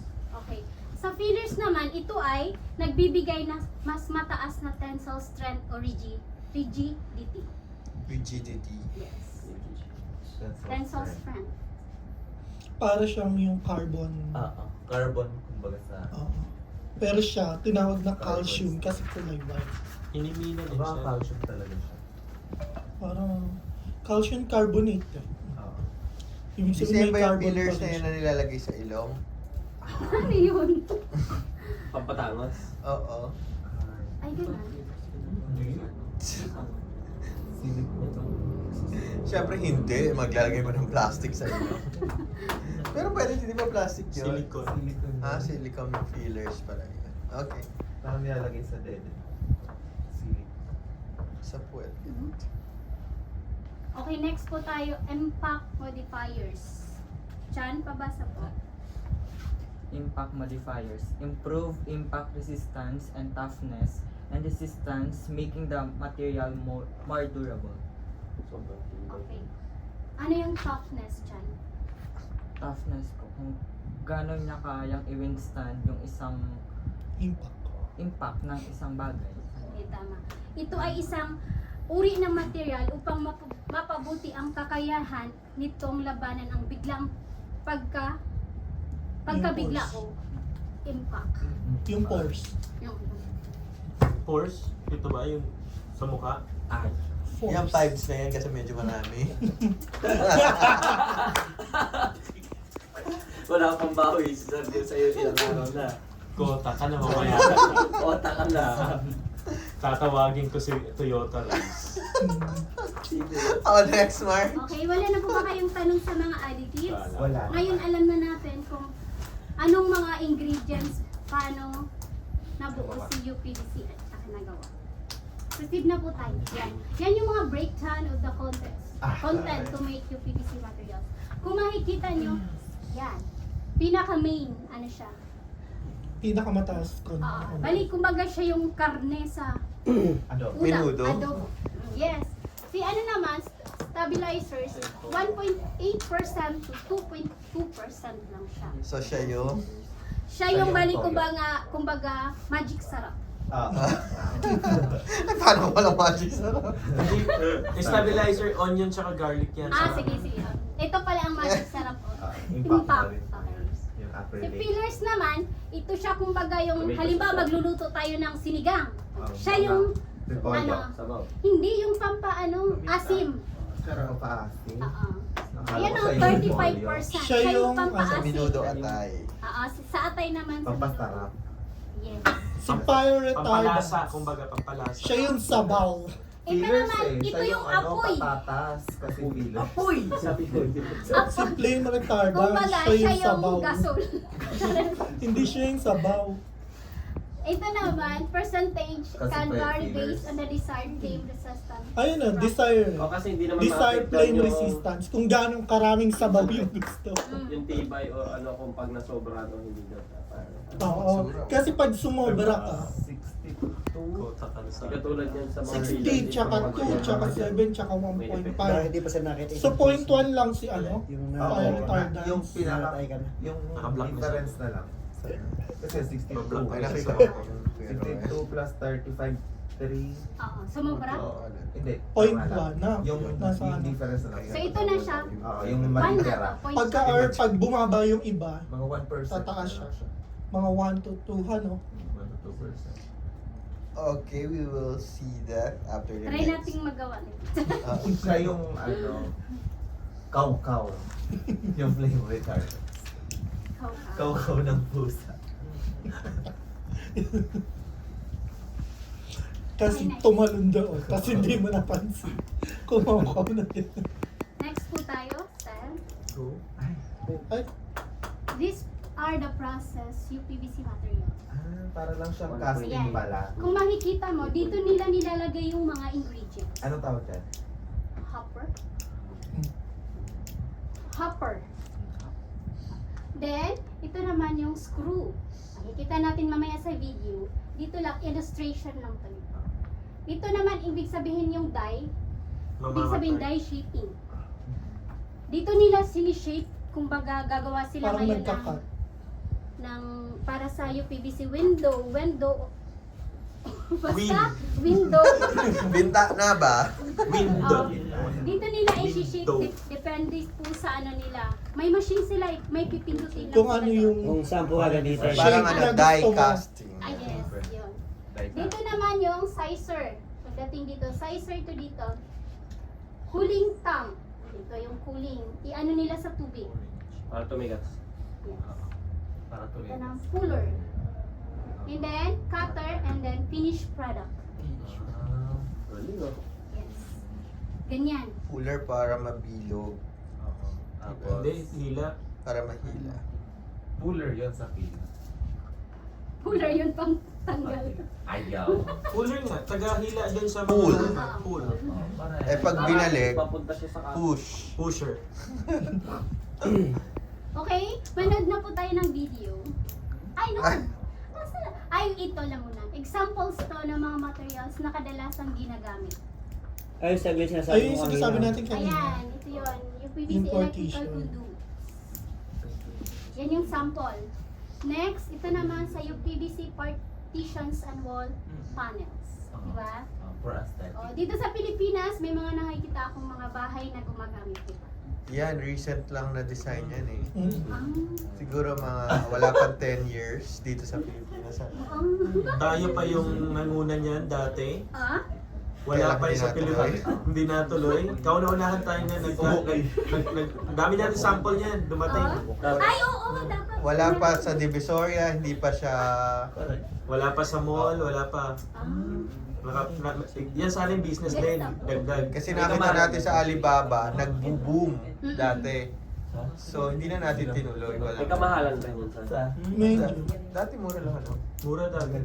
Okay. Sa fillers naman, ito ay nagbibigay ng mas mataas na tensile strength o rigidity. Rigidity. Yes. That's all Tensile strength. strength. Para siyang yung carbon. Carbon, kumbaga sa... Oo. Pero siya, tinawag na calcium kasi kulay white. Hinimina din Aba, siya. calcium talaga siya. Parang calcium carbonate. Oo. Ibig Kasi sabihin may ba yung carbon fillers pa na rin yun siya. na nilalagay sa ilong? Ano yun? Pampatangos. Oo. Ay, gano'n. Siyempre hindi, maglalagay mo ng plastic sa ilong. Pero pwede hindi ba plastic yun? Silicone. Silicone. Silicone fillers pala yun. Okay. Parang nilalagay sa dede. Silicone. Sa puwet. Okay, next po tayo, impact modifiers. Chan, pabasa po. Impact modifiers improve impact resistance and toughness and resistance, making the material more durable. Sobrang tibay. Okay. Ano yung toughness, Chan? Toughness po, kung gano'n niya kayang i-withstand yung isang impact ng isang bagay. Okay, tama. Ito ay isang uri ng material upang mapabuti ang kakayahan nitong labanan ang biglang pagkabigla o impact. Yung pores. Yung Pores? Ito ba yung sa mukha? Force. Yung pipes na yan kasi medyo marami. Wala kang bawi sa sa'yo ilang araw na. Kota ka na mamaya. Ota ka na. Tatawagin ko si Toyota Race. Next, Mark. Okay, wala na po ba kayong tanong sa mga additives? Wala. Ngayon alam na natin kung anong mga ingredients paano nabuo si UPVC at saka nagawa. Proceed na po tayo. Yan yung mga breakdown of the content to make UPVC materials. Kung makikita nyo, yan. Pinaka-main, ano siya? Pinakamataas ko. Bali, kumbaga siya yung karne sa Adobo. Menudo. adobo. Yes. Si ano naman, stabilizers, 1.8% to 2.2% lang siya. So siya yung... Siya yung bali kumbaga magic sarap. Paano walang magic sarap? Stabilizer, onion, tsaka garlic yan. Sige. Ito pala ang magic sarap. Impact na Impact. rin. Okay. Yung Si acrylic. fillers naman, ito siya kumbaga yung halimbawa magluluto tayo ng sinigang. Siya yung Repolyo. Sabaw. hindi yung asim. Sarap paasin. Ayan ang 35%. Siya yung pampaasim. Menudo atay. Sa atay naman sa Pampasarap. Yes. Si fire Pampalasa, retardant. kumbaga pampalasa. Siya yung sabaw. Ito naman, ito Siya yung apoy. Patatas. Kasi fillers. Apoy! Sabi ko. Si flame retardant. Kumbaga, Siya siya yung yung sabaw. gasol. Hindi siya yung sabaw. Ito naman, percentage Kasi can vary fillers. based on the desired flame resistance. Ayun na, desire. O kasi hindi naman Desire maapektuhan flame yung- resistance. Kung gano'ng karaming sabaw yung gusto. Yung tibay o ano kung pag nasobrahan o hindi na. Oo. Kasi pag sumobra ka, 62. Kota ka na sa... Hindi katulad yan sa mga 60, tsaka 2, tsaka 7, tsaka 1.5. Hindi pa siya nakita. So 0.1 lang si ano? Yung Fire retardant. Yung pinaka... Namatay ka na. Yung Naka-block na difference na lang. Kasi 62. Block. Ay, nakita ko. 62 plus 35, 3. Oo, sumobra. Hindi. 0.1 na. Yung Nasa ano. difference na lang. So ito na siya. Oo, yung One matitira. na. Pagka or pag bumaba yung iba, Mga 1%. Tataas siya. mga 1 to 2, ano? 1 to 2%. Okay, we will see that after the Try next. nating magawa nito. Siya yung ano, kaw-kaw. Yung flame retardant. Kaw-kaw ng pusa. Kasi tumalon doon, kasi hindi mo napansin. Kumakaw na din. Next po tayo, Sel. Go. Ay, These are the process UPVC materials. Para lang siyang Yan. casting pala. Kung makikita mo, dito nila nilalagay yung mga ingredients. Anong tawag yan? Hopper. Hopper. Then, ito naman yung screw. Makikita natin mamaya sa video. Dito lang, illustration lang to. Ito naman, ibig sabihin yung die. Ibig sabihin die shaping. Dito nila sinishape, kumbaga gagawa sila parang ngayon ng nagka-cut. para sa UPVC window basta window. Binta na ba? Window. Dito nila i-shake Window. depende po sa ano nila. May machine sila, may pipindutin lang Kung sila ano doon. yung Kung saan po gagamitin. Parang Shape ano, na die gusto mo. casting. Ah, yes, yun. Like, Dito naman yung sizer. Pagdating dito, sizer to dito. Cooling tank. Ito yung cooling. I-ano nila sa tubig. Para tumigas. Yes. para Ito tuloy. ng cooler. And then, cutter, and then finished product. Galing, oh. Yes. Ganyan. Cooler para mabilog. Tapos, Hindi, hila. Para mahila. puller yun sa pila. Cooler yun pang tanggal. Ayaw. Cooler nga, taga-hila dun sa mga Pool. pool. Eh pag binalik, Papunta siya sa push. Pusher. Okay, manood na po tayo ng video. Ay, no. Ah. Ay, ito lang muna. Examples to ng mga materials na kadalasang ginagamit. Ayun, saglit sinasabi Ayun yung ko sinasabi kanina. natin kanina. Ayan, ito yun. Yung PVC Importation. electrical conduit. Yan yung sample. Next, ito naman sa yung PVC partitions and wall panels. Diba? For aesthetic. O, dito sa Pilipinas, may mga nakikita akong mga bahay na gumagamit ito. Yan, recent lang na design yan eh. Ang, Siguro mga wala pang 10 years dito sa Pilipinas. Tayo pa yung nanguna niyan dati. ah? Wala Kailan pa yung sa hindi Pilipinas. Hindi natuloy. Kauna-unahan tayo na dami natin sample niyan. Dumating. Ay, oo, dapat. Wala pa sa Divisoria, hindi pa siya... Wala pa sa mall, wala pa. Yan sana yung business din. Dagdag. Kasi nakita natin sa Alibaba, nagbo-boom dati. So, hindi na natin tinuloy. Wala. May kamahalan ba yun sa? Medyo. Dati mura lang ano. Mura dati.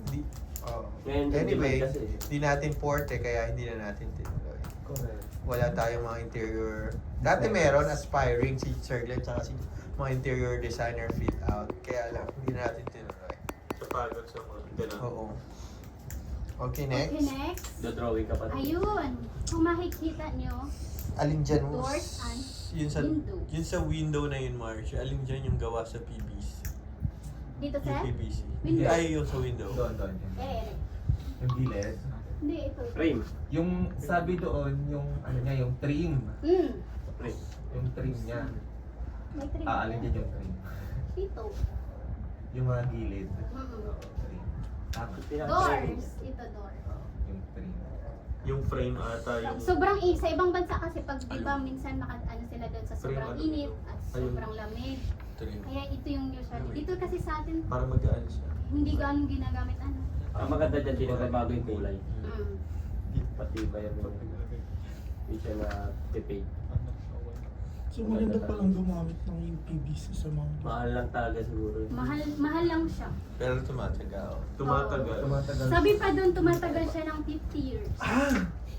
Di, oh. Ngayon, Anyway, demand kasi. hindi natin forte kaya hindi na natin tinuloy. Correct. Wala tayong mga interior. Dati meron aspiring si Sir Glenn tsaka si mga interior designer fit out. Kaya lang, hindi na natin tinuloy. Sa pagod sa mall. Ganun. Oo. Okay, next. Okay, next. Dodrawing ka pa. Ayun. Kung makikita nyo, Alin dyan Doors and yun sa window. yun sa window na yun, Marsh. Alin dyan yung gawa sa PVC? dito Yung sa PVC. Window. Ay, yung sa window. Doon. Yung gilid. Hindi, ito. Frame. Yung sabi doon, yung ano niya, yung trim. Hmm. Frame. Yung trim niya. May trim. Alin din yung trim. Dito. Yung mga gilid. Trim. Tapos, Doors. Ito, door. yung trim. Yung frame ata yung... Sobrang sa ibang bansa kasi pag di ba minsan ano sila doon sa sobrang Frame, init at sobrang lamig. Trim. Kaya ito yung usually. Dito kasi sa atin, Para magaan siya. hindi ganong ginagamit ano. Ang maganda dyan, din nagbabago yung kulay. Mm. Pati ba yung hindi siya na tipid. So maganda palang gumamit ng yung PVC sa mga... Mahal lang talaga siguro. Mahal lang siya. Pero tumataga. Tumatagal. Tumatagal. Sabi pa doon tumatagal siya ng 50 years.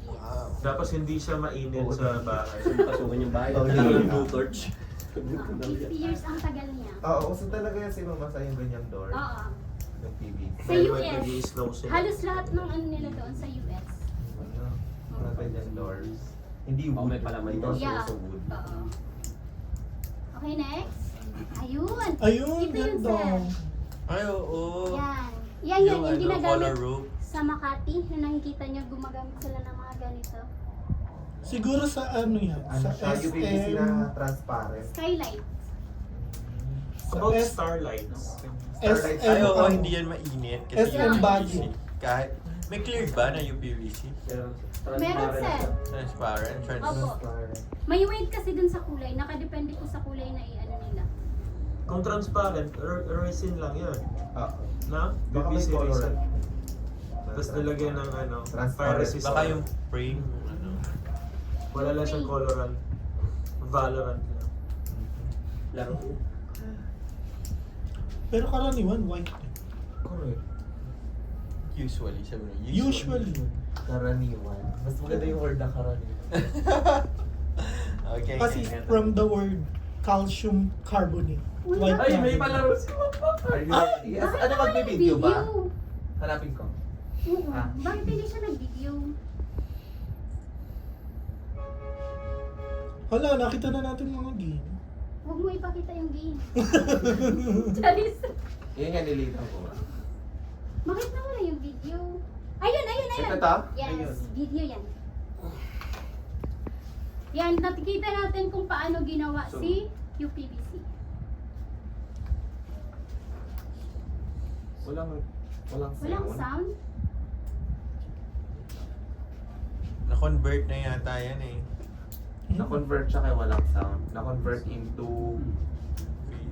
Wow. Tapos hindi siya mainit sa bahay. Pasukan yung bahay. Oh, Talagang yeah. yung blue torch. 50 years ang tagal niya. Oo, uso talaga yan si Mama sa yung ganyang door. Oo. Yung PVC. Sa Dahil US, nag-i-slow sila. halos lahat ng ano nila doon sa US. Ano, mga ganyang doors. Hindi Oh, wood. may palaman Hindi doon. kasi Yeah. uso wood. Oo. Okay, next. Ayun. Ayun, Ito yun, ganda. sir. Ay, oo. Yan. Yan yung ano, ginagamit color roof. sa Makati. Yung nakikita nyo, gumagamit sila ng mga ganito. Siguro sa ano yan? Ano Sa siya, yung PVC SM... na transparent. Skylight. About S- starlights. Starlight. Ay, oo, SM hindi yan mainit. Kasi SM yung Baguio. PVC. Kahit, may clear ba na yung PVC? Meron, sir. Transparent. Opo. May weight kasi dun sa kulay. Nakadepende po sa kulay na i-ano nila. Kung transparent, resin lang yun. Oo. Na? Baka may PVC color. resin. Tapos nilagyan ng ano, fire Transparent. resistant. Baka yung frame, ano. Wala lang siyang colorant. Valorant lang. Laro. Pero karaniwan, white. Correct. Usually, sabi na. Usually. Karaniwan. Mas maganda yung word na karaniwan. Okay. Kasi from the word calcium carbonate. White Ay, may carbonate. palaro si Papa. Are you ready? Yes. Ano magbibideo ba? Hanapin ko. Oo. Ah. Bakit hindi siya nag-video? Hala, nakita na natin mga game. Huwag mo ipakita yung game. Charis. Yun nga nilitaw ko. Bakit na wala yung video? Ayun! Ito to? Yes, video yan. Yan, nakikita natin kung paano ginawa si UPVC. Walang Walang sound? Na-convert na yata yan eh. Na-convert siya kay walang sound. Na-convert into...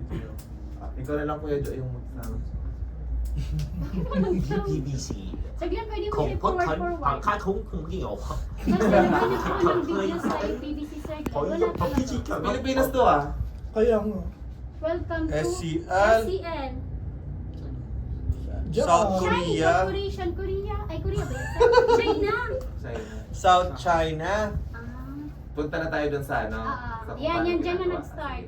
Video. Ikaw na lang Kuya Jo yung sound. Walang sound. UPVC. Saglit, pwede mo i-forward. 공기요. Kasi naghanap ko ng video sa UPVC, sir. Wala talaga. Pilipinas to ah. Kaya nga. Welcome to SCL. SCL. South China Korea. Corporation, Korea. Ay, Korea ba yun? China. South China. Ah. Punta na tayo dun sa ano. sa kung Yan, paano yan, dyan na ginagawa. nag-start.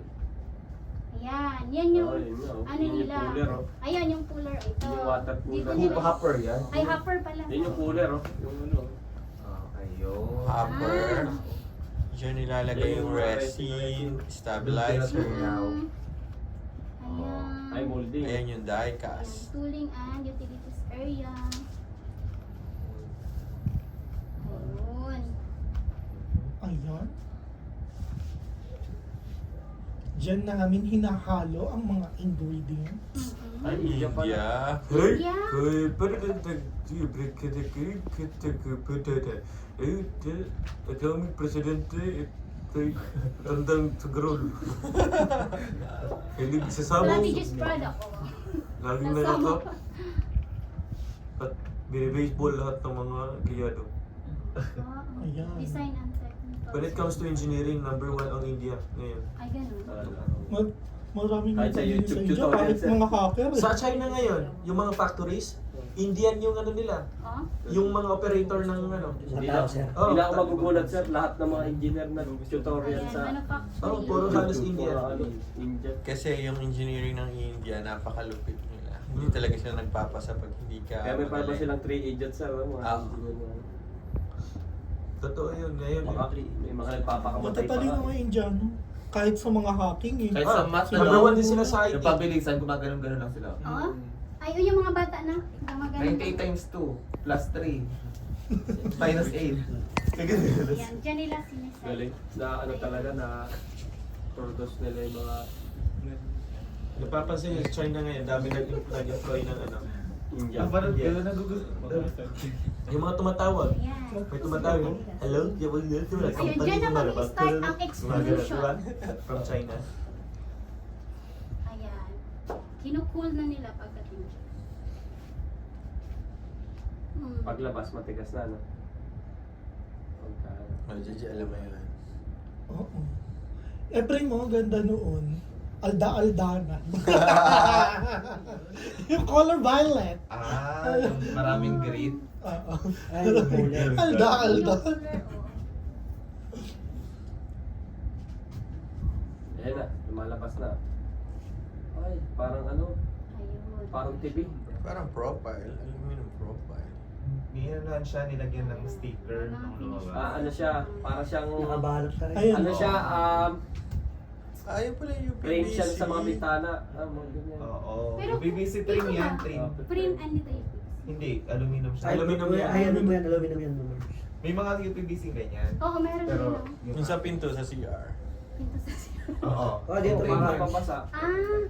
Ayan, yan yung, Oh, yun nga, oh. ano Yun yung nila. cooler, oh. Ayan, yung cooler. Ito. Yung water cooler. Dito Hoop nila. hopper yan. Ay, hopper pala. Yan yung cooler, oh. Yung ano. Ayun. Hopper. Ah. Diyan nilalagay yung resin, stabilizer. Mm. Ayan. Ay, molding. Ayan yung die Ayan, cast. tooling and utilities area. Ayun. Ayan. Diyan namin hinahalo ang mga ingredients. Ay, India pala. India. Kami presidente tandang Tugrol. Hilig sa sabong. Strategist product. Laging nanakap. At binibaseball lahat ng mga empleyado. Ayan. Design and technical. When it comes to engineering, number 1 ang India ngayon. Ay, ganun. Maraming Kahit sa nagpili YouTube India, tutorials kahit yan. mga hacker. Sa China ngayon, yung mga factories, Indian yung ano nila, Oh? yung mga operator ng ano. Hindi Matao, na, sir. Oh, hindi na ako magugulat, sir. Lahat ng mga engineer na tutorial Ayan, sa manufacturing. Oh, puro halos YouTube, India. puro ano, India. Kasi yung engineering ng India, napakalupit nila. Hindi talaga sila nagpapasa pag hindi ka Kaya may pa ba magaling. silang 3 agents, sir? Mga Ah. engineer na- Totoo yun, ngayon. May mga nagpapakamatay pa Matatalino nga. mga Indiano. Kahit sa mga hacking eh. Kahit sa math, Number 1 din sila sa Yung IT. pabilisan, gumagano'n-ganon lang sila. Oh? Ay, yung mga bata na. Gumagano. 98 times 2 plus 3 minus 8. Ayan, dyan nila sinisay. Galing. Na ano talaga na produce nila yung mga Napapansin nyo sa China ngayon, dami nag-employ ng ano. India. Parang Yeah. gano'n nagugusto. Yung mga tumatawag. Ayan. May tumatawag. Hello? Ayun, dyan na mag-start ang extrusion. From China. Ayan. Kinukool na nila pagdating dyan. Paglabas, matigas na, no? Pagka... Oh, Gigi, alam mo yun. Oo. Every mo, ganda noon. Alda-aldanan. Yung color violet. Yung maraming grid. Oo. Ay, yung kulay. Alda-alda. Ayan na, lumalabas na. Ay, parang ano, Ayun. parang TV. Parang profile. Aluminum profile. Nilahan siya, nilagyan ng sticker nung lumabas. Ano siya, parang siyang... Nakabalot ka rin. Ayun. Ano siya, Ayun pala yung frame PVC. siya sa mga bintana. Mga ganyan. Oo. Pero Yung PVC trim ito yan, ba? trim. Print and dito yung Hindi, aluminum siya. Aluminum yan. Ay, ano mo yan? Aluminum yan. May mga UPVC ganyan. Oo, meron Pero, din. Yung sa pinto sa CR. Pinto sa siya. Oo. Oh, dito Okay. Para pabasa. Ah,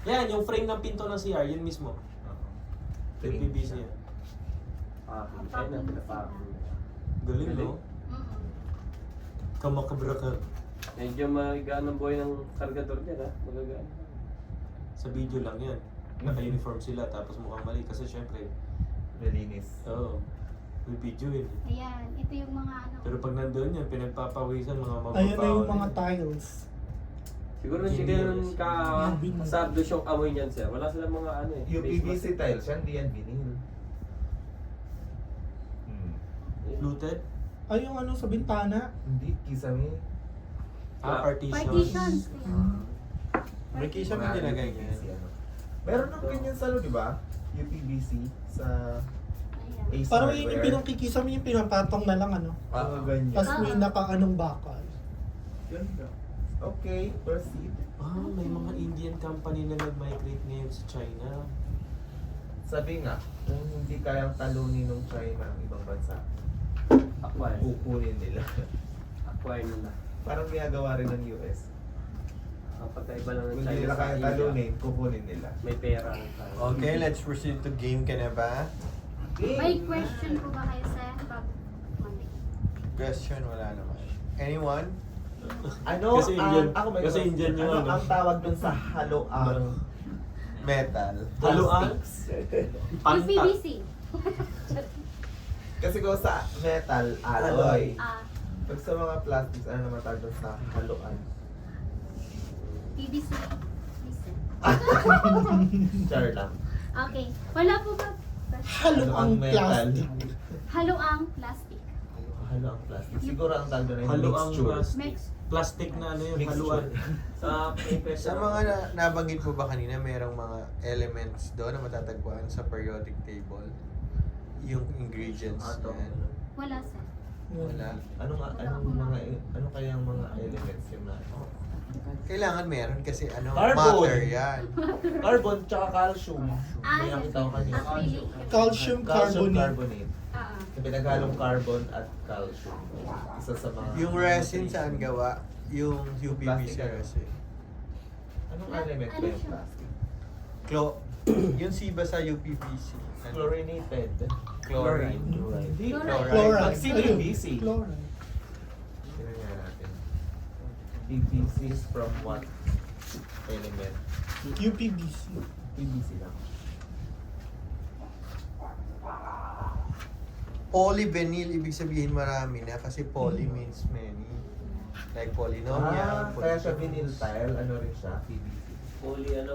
Yan, yung frame ng pinto ng CR, yun mismo. Oo. Yung PVC yan. Ayun na, pinapakin. Galing, no? mm-mm. Kamakabra ka. Medyo magaan ang buhay ng kargador niya, ha? Magagaan. Sa video lang yan. Naka-uniform sila, tapos mukhang mali. Kasi syempre, Malinis. oo. May video yun. Ayan, ito yung mga ano. Pero pag nandun yan, pinagpapawisan mga Ayan na yung mababaw. mga tiles. Siguro si ganun ka sardo yung amoy niyan, sir. Wala silang mga ano eh. Yung face PVC mask. tiles, yan, di yan vinyl. Fluted? Ay, yung ano sa bintana. Hindi, kisame. Partitions. Partitions. May kisa may nilagay niya. Meron ng ganyan sa ano, di ba? UPVC sa Ayan. Ace Parang yun yung Hardware. pinangkikisa mo yung pinapatong na lang ano. Mga ganyan. Tapos may nakaanong bakal. Ganda. Okay, proceed. May mga Indian company na nag-migrate ngayon sa China. Sabi nga, kung hindi kayang talunin ng China ang ibang bansa, Acquire. kukunin nila. Acquire nila. Parang ginagawa rin ng US. Ang pagkaiba lang ng Kung hindi China nila sa kayang India, talunin, kukunin nila. may pera ang tayo. Okay, let's proceed to game ka na ba? May question po ba kayo, sir? Bago Monday. Question, wala naman. Anyone? Ano Kasi ang, Indian, ako may kasi question. Indian yung ano ano. ang tawag dun sa haloang Metal. Haluan? Yung Panta. PVC. Kasi kung sa metal, alloy. Ah, Pag sa mga plastics, ano naman tawag dun sa haluan? PVC. Listen. Char lang. Okay. Wala po ba? Halo ang plastic. Halo ang plastic. Haluang plastic. Siguro ang tawag dun ay Haluang mixture. plastic. Plastic na ano yun, Mixture. haluan. Sa paper. Sa mga nabanggit mo ba kanina, merong mga elements doon na matatagpuan sa periodic table? Yung ingredients Atom. yan. Wala, sir. Wala. Ano kayang mga elements yung na? Kailangan meron kasi ano, Carbon. matter yan. Carbon tsaka calcium. Ah, May nakita ko kanina. Actually, Calcium Calcium carbonate. carbonate. ah, Pinaghalong carbon at calcium. Isa sa mga... Yung resin saan gawa? Yung UPVC Plastic. resin. Anong element ba Ano yung siya? plastic? Yung siba sa UPVC. Ano? Chlorinated. Chlorine. Hindi. Chloride. Chloride. Ang CPVC. Chloride. Tingnan nga natin. PVC is from what element? UPVC. PVC lang. Polyvinyl, ibig sabihin marami na kasi poly means many. Like polynomial. Kaya siya vinyl tile, ano rin siya? PVC. Poly ano?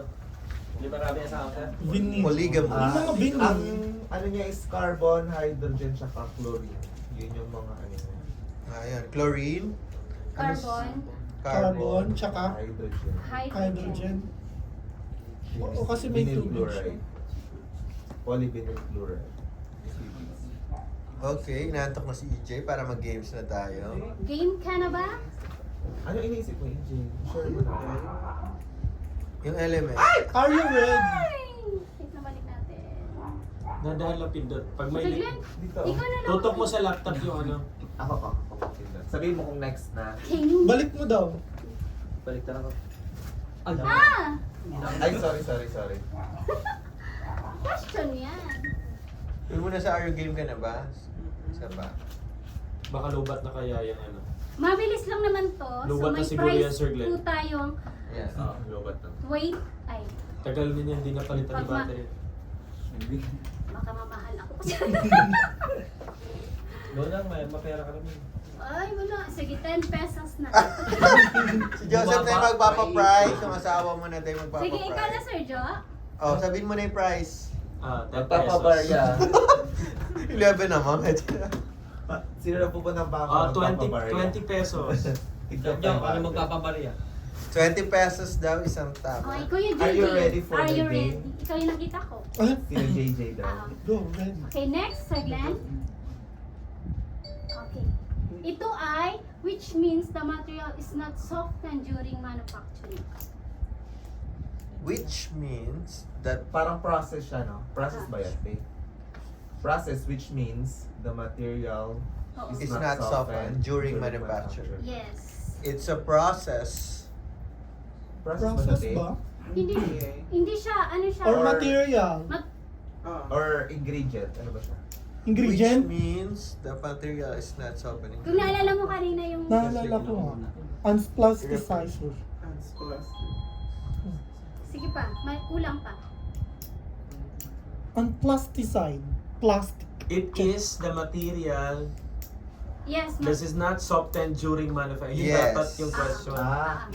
Hindi marami yan sa akin. Vinyl. Polygamous. Yung mga vinyl. Ang ano niya is carbon, hydrogen, tsaka chlorine. Yun yung mga ano niya. Ayan, chlorine, carbon, Carbon, tsaka Hydrogen. hydrogen. Oo, kasi may Vinyl tubig siya. chloride. Polyvinyl chloride. PVC. Okay, inaantok na si EJ para mag-games na tayo. game ka na ba? Ano iniisip mo, EJ? Sure mo na. Yung element. Are you ready? Ay! Wait na balik natin. Nadahal lang pindot. Pag may Saglit. Dito. Ikaw na lang. tutok mo sa laptop yung ano. Ako. Sabihin mo kung next na. King. Balik mo daw. Balik ako. Ah! Ay, sorry. Question yan. Yun muna sa Are You Game ka na ba? Isa pa. Baka lubat na kaya yung ano. Mabilis lang naman to. Lubat na may siguro yan, prize Sir Glenn. po tayong Yan. Lobat na. wait. Ay, Tagal na niya, hindi napalitan ni Pag ma- battery. baka mamahal ako. Doon lang, may mapera ka naman. Ay, wala. Sige, 10 pesos na. Si Joseph na yung magpapa-price. Yung asawa mo na tayo magpapa-price. Sige, ikaw na, Sir Jo. Oh, sabihin mo na yung price. 10 Magpapabarya. pesos. 11 naman. Sino na pupunta ng bangko? 20 pesos. Tignan Diyan, ano magpapabarya? 20 pesos daw isang Oh, tama. ikaw yung JJ. Are you ready for Are the you game? ready? Ikaw yung nakita ko. Ah, Sino JJ daw? Ah, go, ready. okay, next, Sir Glenn. Okay. Ito ay, which means the material is not softened during manufacturing. Which means that Parang process siya, no? Process ba yan, babe? Process which means the material Oo. it's not softened during manufacturing. Yes. It's a process. Process babe? ba? Hindi siya, ano siya? Or material? Or ingredient? Ano ba siya? Ingredient? Which means the material is not softened. Kung naalala mo kanina yung... Naalala ko nga. Unplasticizer. Sige pa, may kulang pa. Unplasticide. Plastic. It is the material Yes, that is not softened during manufacturing. Yun Yes. dapat yung question.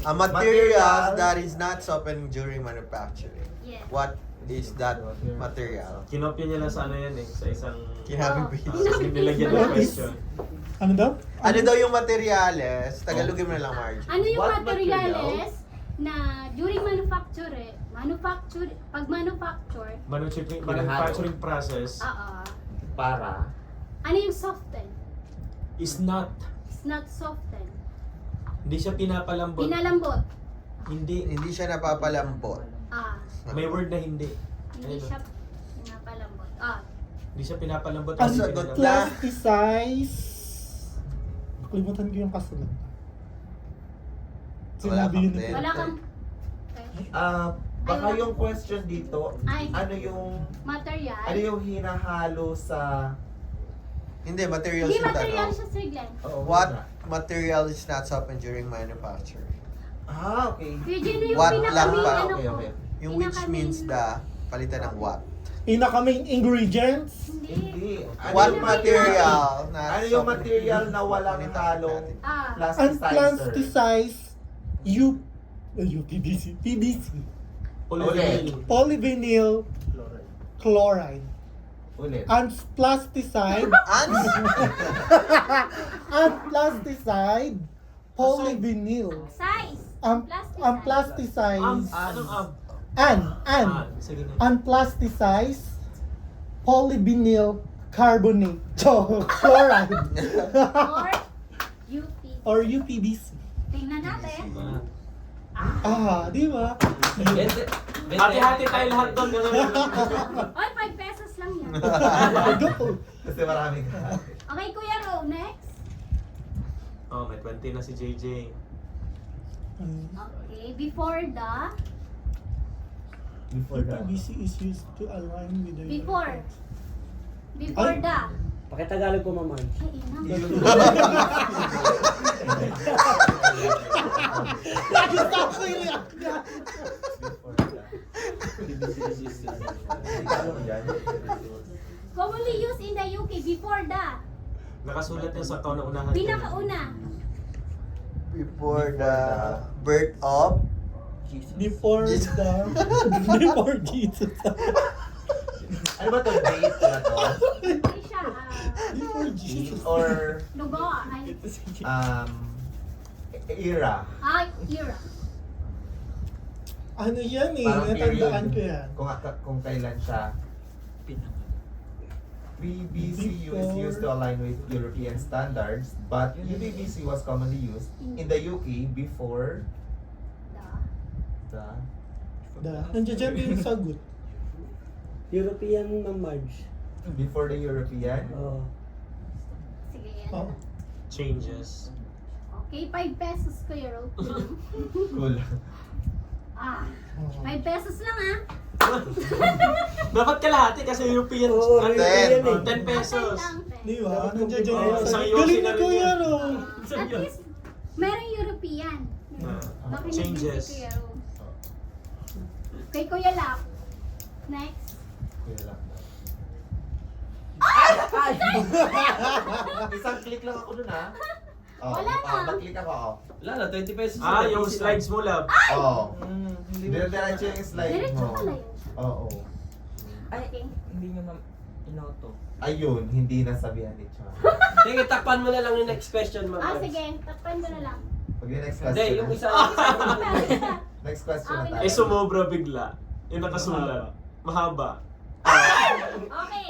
A material that is not softened during manufacturing. Yes. What is that material? Kinopya niya lang sa ano yan eh, sa isang... Kinabig nilagyan ng question. Ano daw? Ano daw yung materials? Tagalogin mo na lang, Marge. Ano yung What materials na during manufacture, pag manufacture, Manufacturing process Para? ano yung soften? is not It's not soften. Hindi siya pinapalambot. Pinalambot. Hindi. Siya napapalambot. May word na hindi. Hindi Ayun, siya pinapalambot. Hindi siya pinapalambot. Ang Hindi sagot pinalambot. lang. plasticize. Kalimutan ko yung kasunod. Sinabi yun kang Wala kang Baka Ay, yung question dito, Ay. ano yung material. hinahalo sa Hindi, materials Hindi yung material tanong. siya, Sir Glenn. What material is not softened during manufacture? Okay. Eugene, yung What pinaka lang main ba? ano Okay, ko. okay. Yung which Pinaka-main- means the palitan ng what? Pinaka-main ingredients. Hindi. Hindi. What yung material na Ano yung material na walang halong Unplasticize PVC. Polyvinyl. Polyvinyl chloride. Ulit. Unplasticide. Unplasticide polyvinyl. Size. Unplasticide. Anong Sige na. Unplasticized polyvinyl carbonate. Chloride. Or UP. Or UPVC. Tingnan natin. Di ba? Hati-hati tayo lahat doon. Oy, 5 pesos lang yan. Go. Kasi maraming Okay, Kuya Ro, next. Oh, may 20 na si JJ. Okay, before the UPVC is used to align with the Before the Pakitagalog ko, Ma'am Marge. Ay, ina. Commonly used in the UK before the Nakasulat yan sa kauna-unahan. pinakauna. Before the birth of Before Jesus. before Jesus. Ano ba to? Date na to? Hindi siya Before Jesus. Or lugo. Ay, era? era. Ano yan eh? Parang Natandaan period. ko yan. Kung kailan siya. PVCU is used to align with European standards, but UPVC was commonly used in the UK before the Nandiyan dyan yung sagot. European, Ma'am Marge. before the European. Oo. Sige, yan. Oh. Changes. Okay, 5 pesos, Kuya Ro. Cool. 5 pesos lang Dapat kalahati kasi European. Oo, ano, Ten. 10 pesos. Di ba? Nandiyan dyan Oh, yung isang sagot. Yossi Galing na na rin ko yan. yan oh. At least, merong European. Makinig din Changes. si Kuya Ro. Kay Kuya Lap. Next. Kuya lang. Isang click lang ako dun ha. Wala na. Mag-click ako. Wala na, 20 pesos. Yung slides mo, love. Oo. Dire-diretso yung slide Diretso mo. pala yun. Oo. Okay. Hindi nyo inoto. Ayun, hindi nasabihan ni Char. Sige, takpan mo na lang yung next question, Ma'am Marge. Sige. Takpan ko na lang. Pag yung next Hindi, question. yung isa. Next question na tayo. Eh, sumobra bigla. Yung nakasulat. Mahaba. Okay.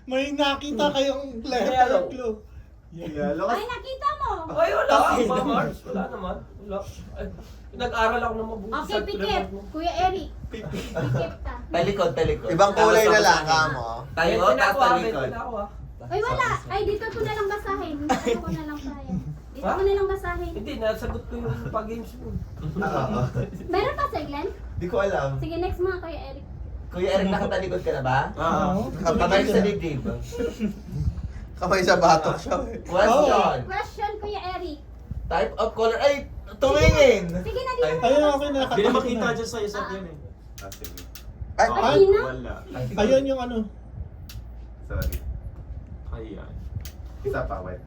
May nakita kayong Yellow. letter clue. Yellow. Ay, nakita mo. Ay, wala. Ma'am Marge, wala naman. Wala. Ay, nag-aral ako ng mabuti. Okay, pikit. Kuya Eric. Pikit ka. Talikod. ibang kulay na lang kamo. Tayo, tapos talikod. Ay, wala. Ay, dito ko na lang basahin. Dito ko na lang basahin. Dito ko na lang basahin. Hindi, nasagot ko yung pag-games mo. Oo. Meron pa, Sir Glenn? Di ko alam. Sige, next mga Kuya Eric. Kuya Eric, nakatalikod ka na ba? Oo. Kamay sa dibdib. Kamay sa batok siya. Question. Question, Kuya Eric. Type of color. Ay, tumingin! Sige na, dito. Ayun, okay na. Hindi na makita dyan sa isa't yan eh. Ay, Ay, na. Wala. Ayun yung ano. Sorry. Ayan. Isa pa, wait.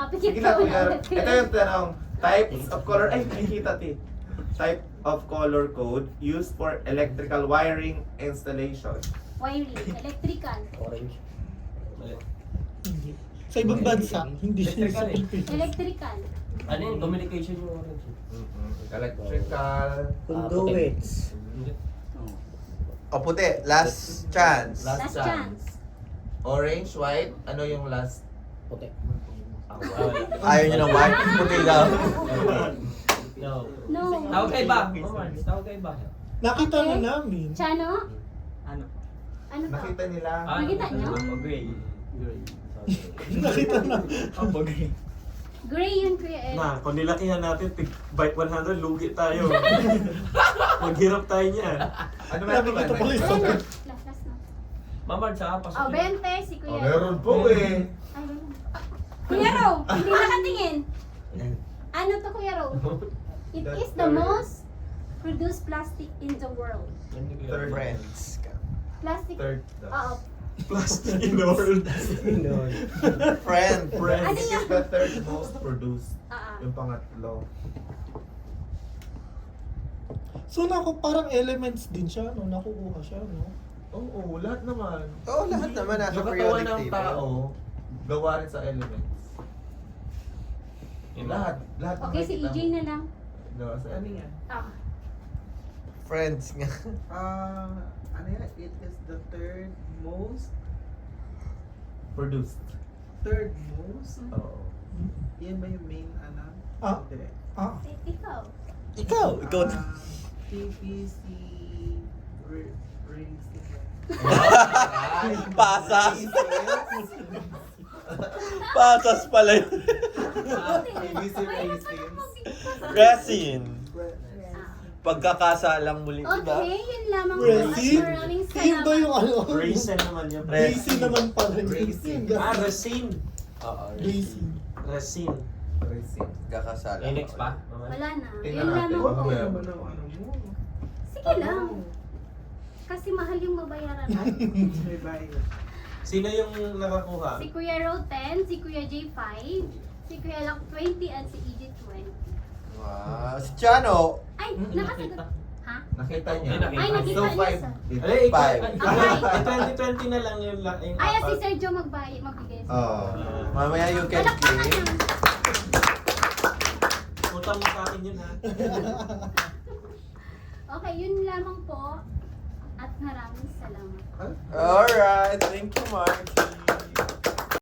Pikit Sige ka na, Kuya ulit. Eric. Ito yung tanong. Types of color. Ay, nakikita ti. Type of color code used for electrical wiring installation. Wiring, electrical. Orange. Hindi. Sa ibang bansa, hindi siya sa Electrical eh. Pilipinas. Electrical. Ano yun? Communication yung orange. Electrical. Conduits. Hindi. O puti, last chance. Last Last chance. Orange, white. Ano yung last? Puti. Ayaw nyo ng white? Puti daw. No. No. Tawag kay ba? Mamar, tawag kay ba? Nakita na Okay. namin. Chano? Ano? Ano to? Nakita nila. Nakita niyo? Gray. Nakita na. Gray yun, Kuya Ed. Na, kung nilakihan natin, bite 100, lugi tayo. Maghirap tayo niyan. Ano Sabi ko ito pala Ayan yung na. Last na. Mamar, sa pasok. Oh, 20 si Kuya. Oh, meron po eh. Ay, meron. Kuya Ro, hindi nakatingin. Ano to, Kuya Ro? It is the most produced plastic in the world. Third. Friends. Plastic. Third. Oo. Plastic in the world. Friend. Ano This yun? is the third most produced. Ah. Yung pangatlo. So parang elements din siya, no? Nakukuha siya, no? Oo, lahat naman. Oo, lahat naman nasa Yung katawan periodic ng table. tao, gawa rin sa elements. Lahat ng Okay, si nakikita EJ mo, na lang. gawa sa Ano yan? Ah. Friends nga. Ano yan? It is the third most produced. Oo. Yan ba yung main ano? Ah. Hindi. Ikaw. Ikaw. PVC racing. Pasas. Pasas pala yun. PVC racing. Resin. Pagkakasalang muli, di ba? Okay, yun lamang po. Resin? Maraming Yun ba yung salamat. ano? Raisin naman yun. Racing naman pala yun. Racing. Ah, resin. Oo, Racing. Resin. Racing. Pagkakasalang. May next pa? Mamar? Wala na. Tingnan Yun natin. lamang po. Mamaya. Ano mo? Sige lang. Kasi mahal yung mabayaran natin. May bayan. Sino yung nakakuha? Si Kuya Ro 10, si Kuya J 5, si Kuya Lak 20, at si EJ 20. Wow. Si Chano. Ay, nakasagot. Ha? Nakita niya. Ay, nakita So, niya five. sa... Ay, ikaw. Five. Ay, 2020 na lang yung yung Ay, si apat. Sergio magbigay. Oh. Mamaya you can Palakpakan claim. na. Utang mo sa akin yun, ha? Okay, yun lamang po. At maraming salamat. Alright. Thank you, Marky.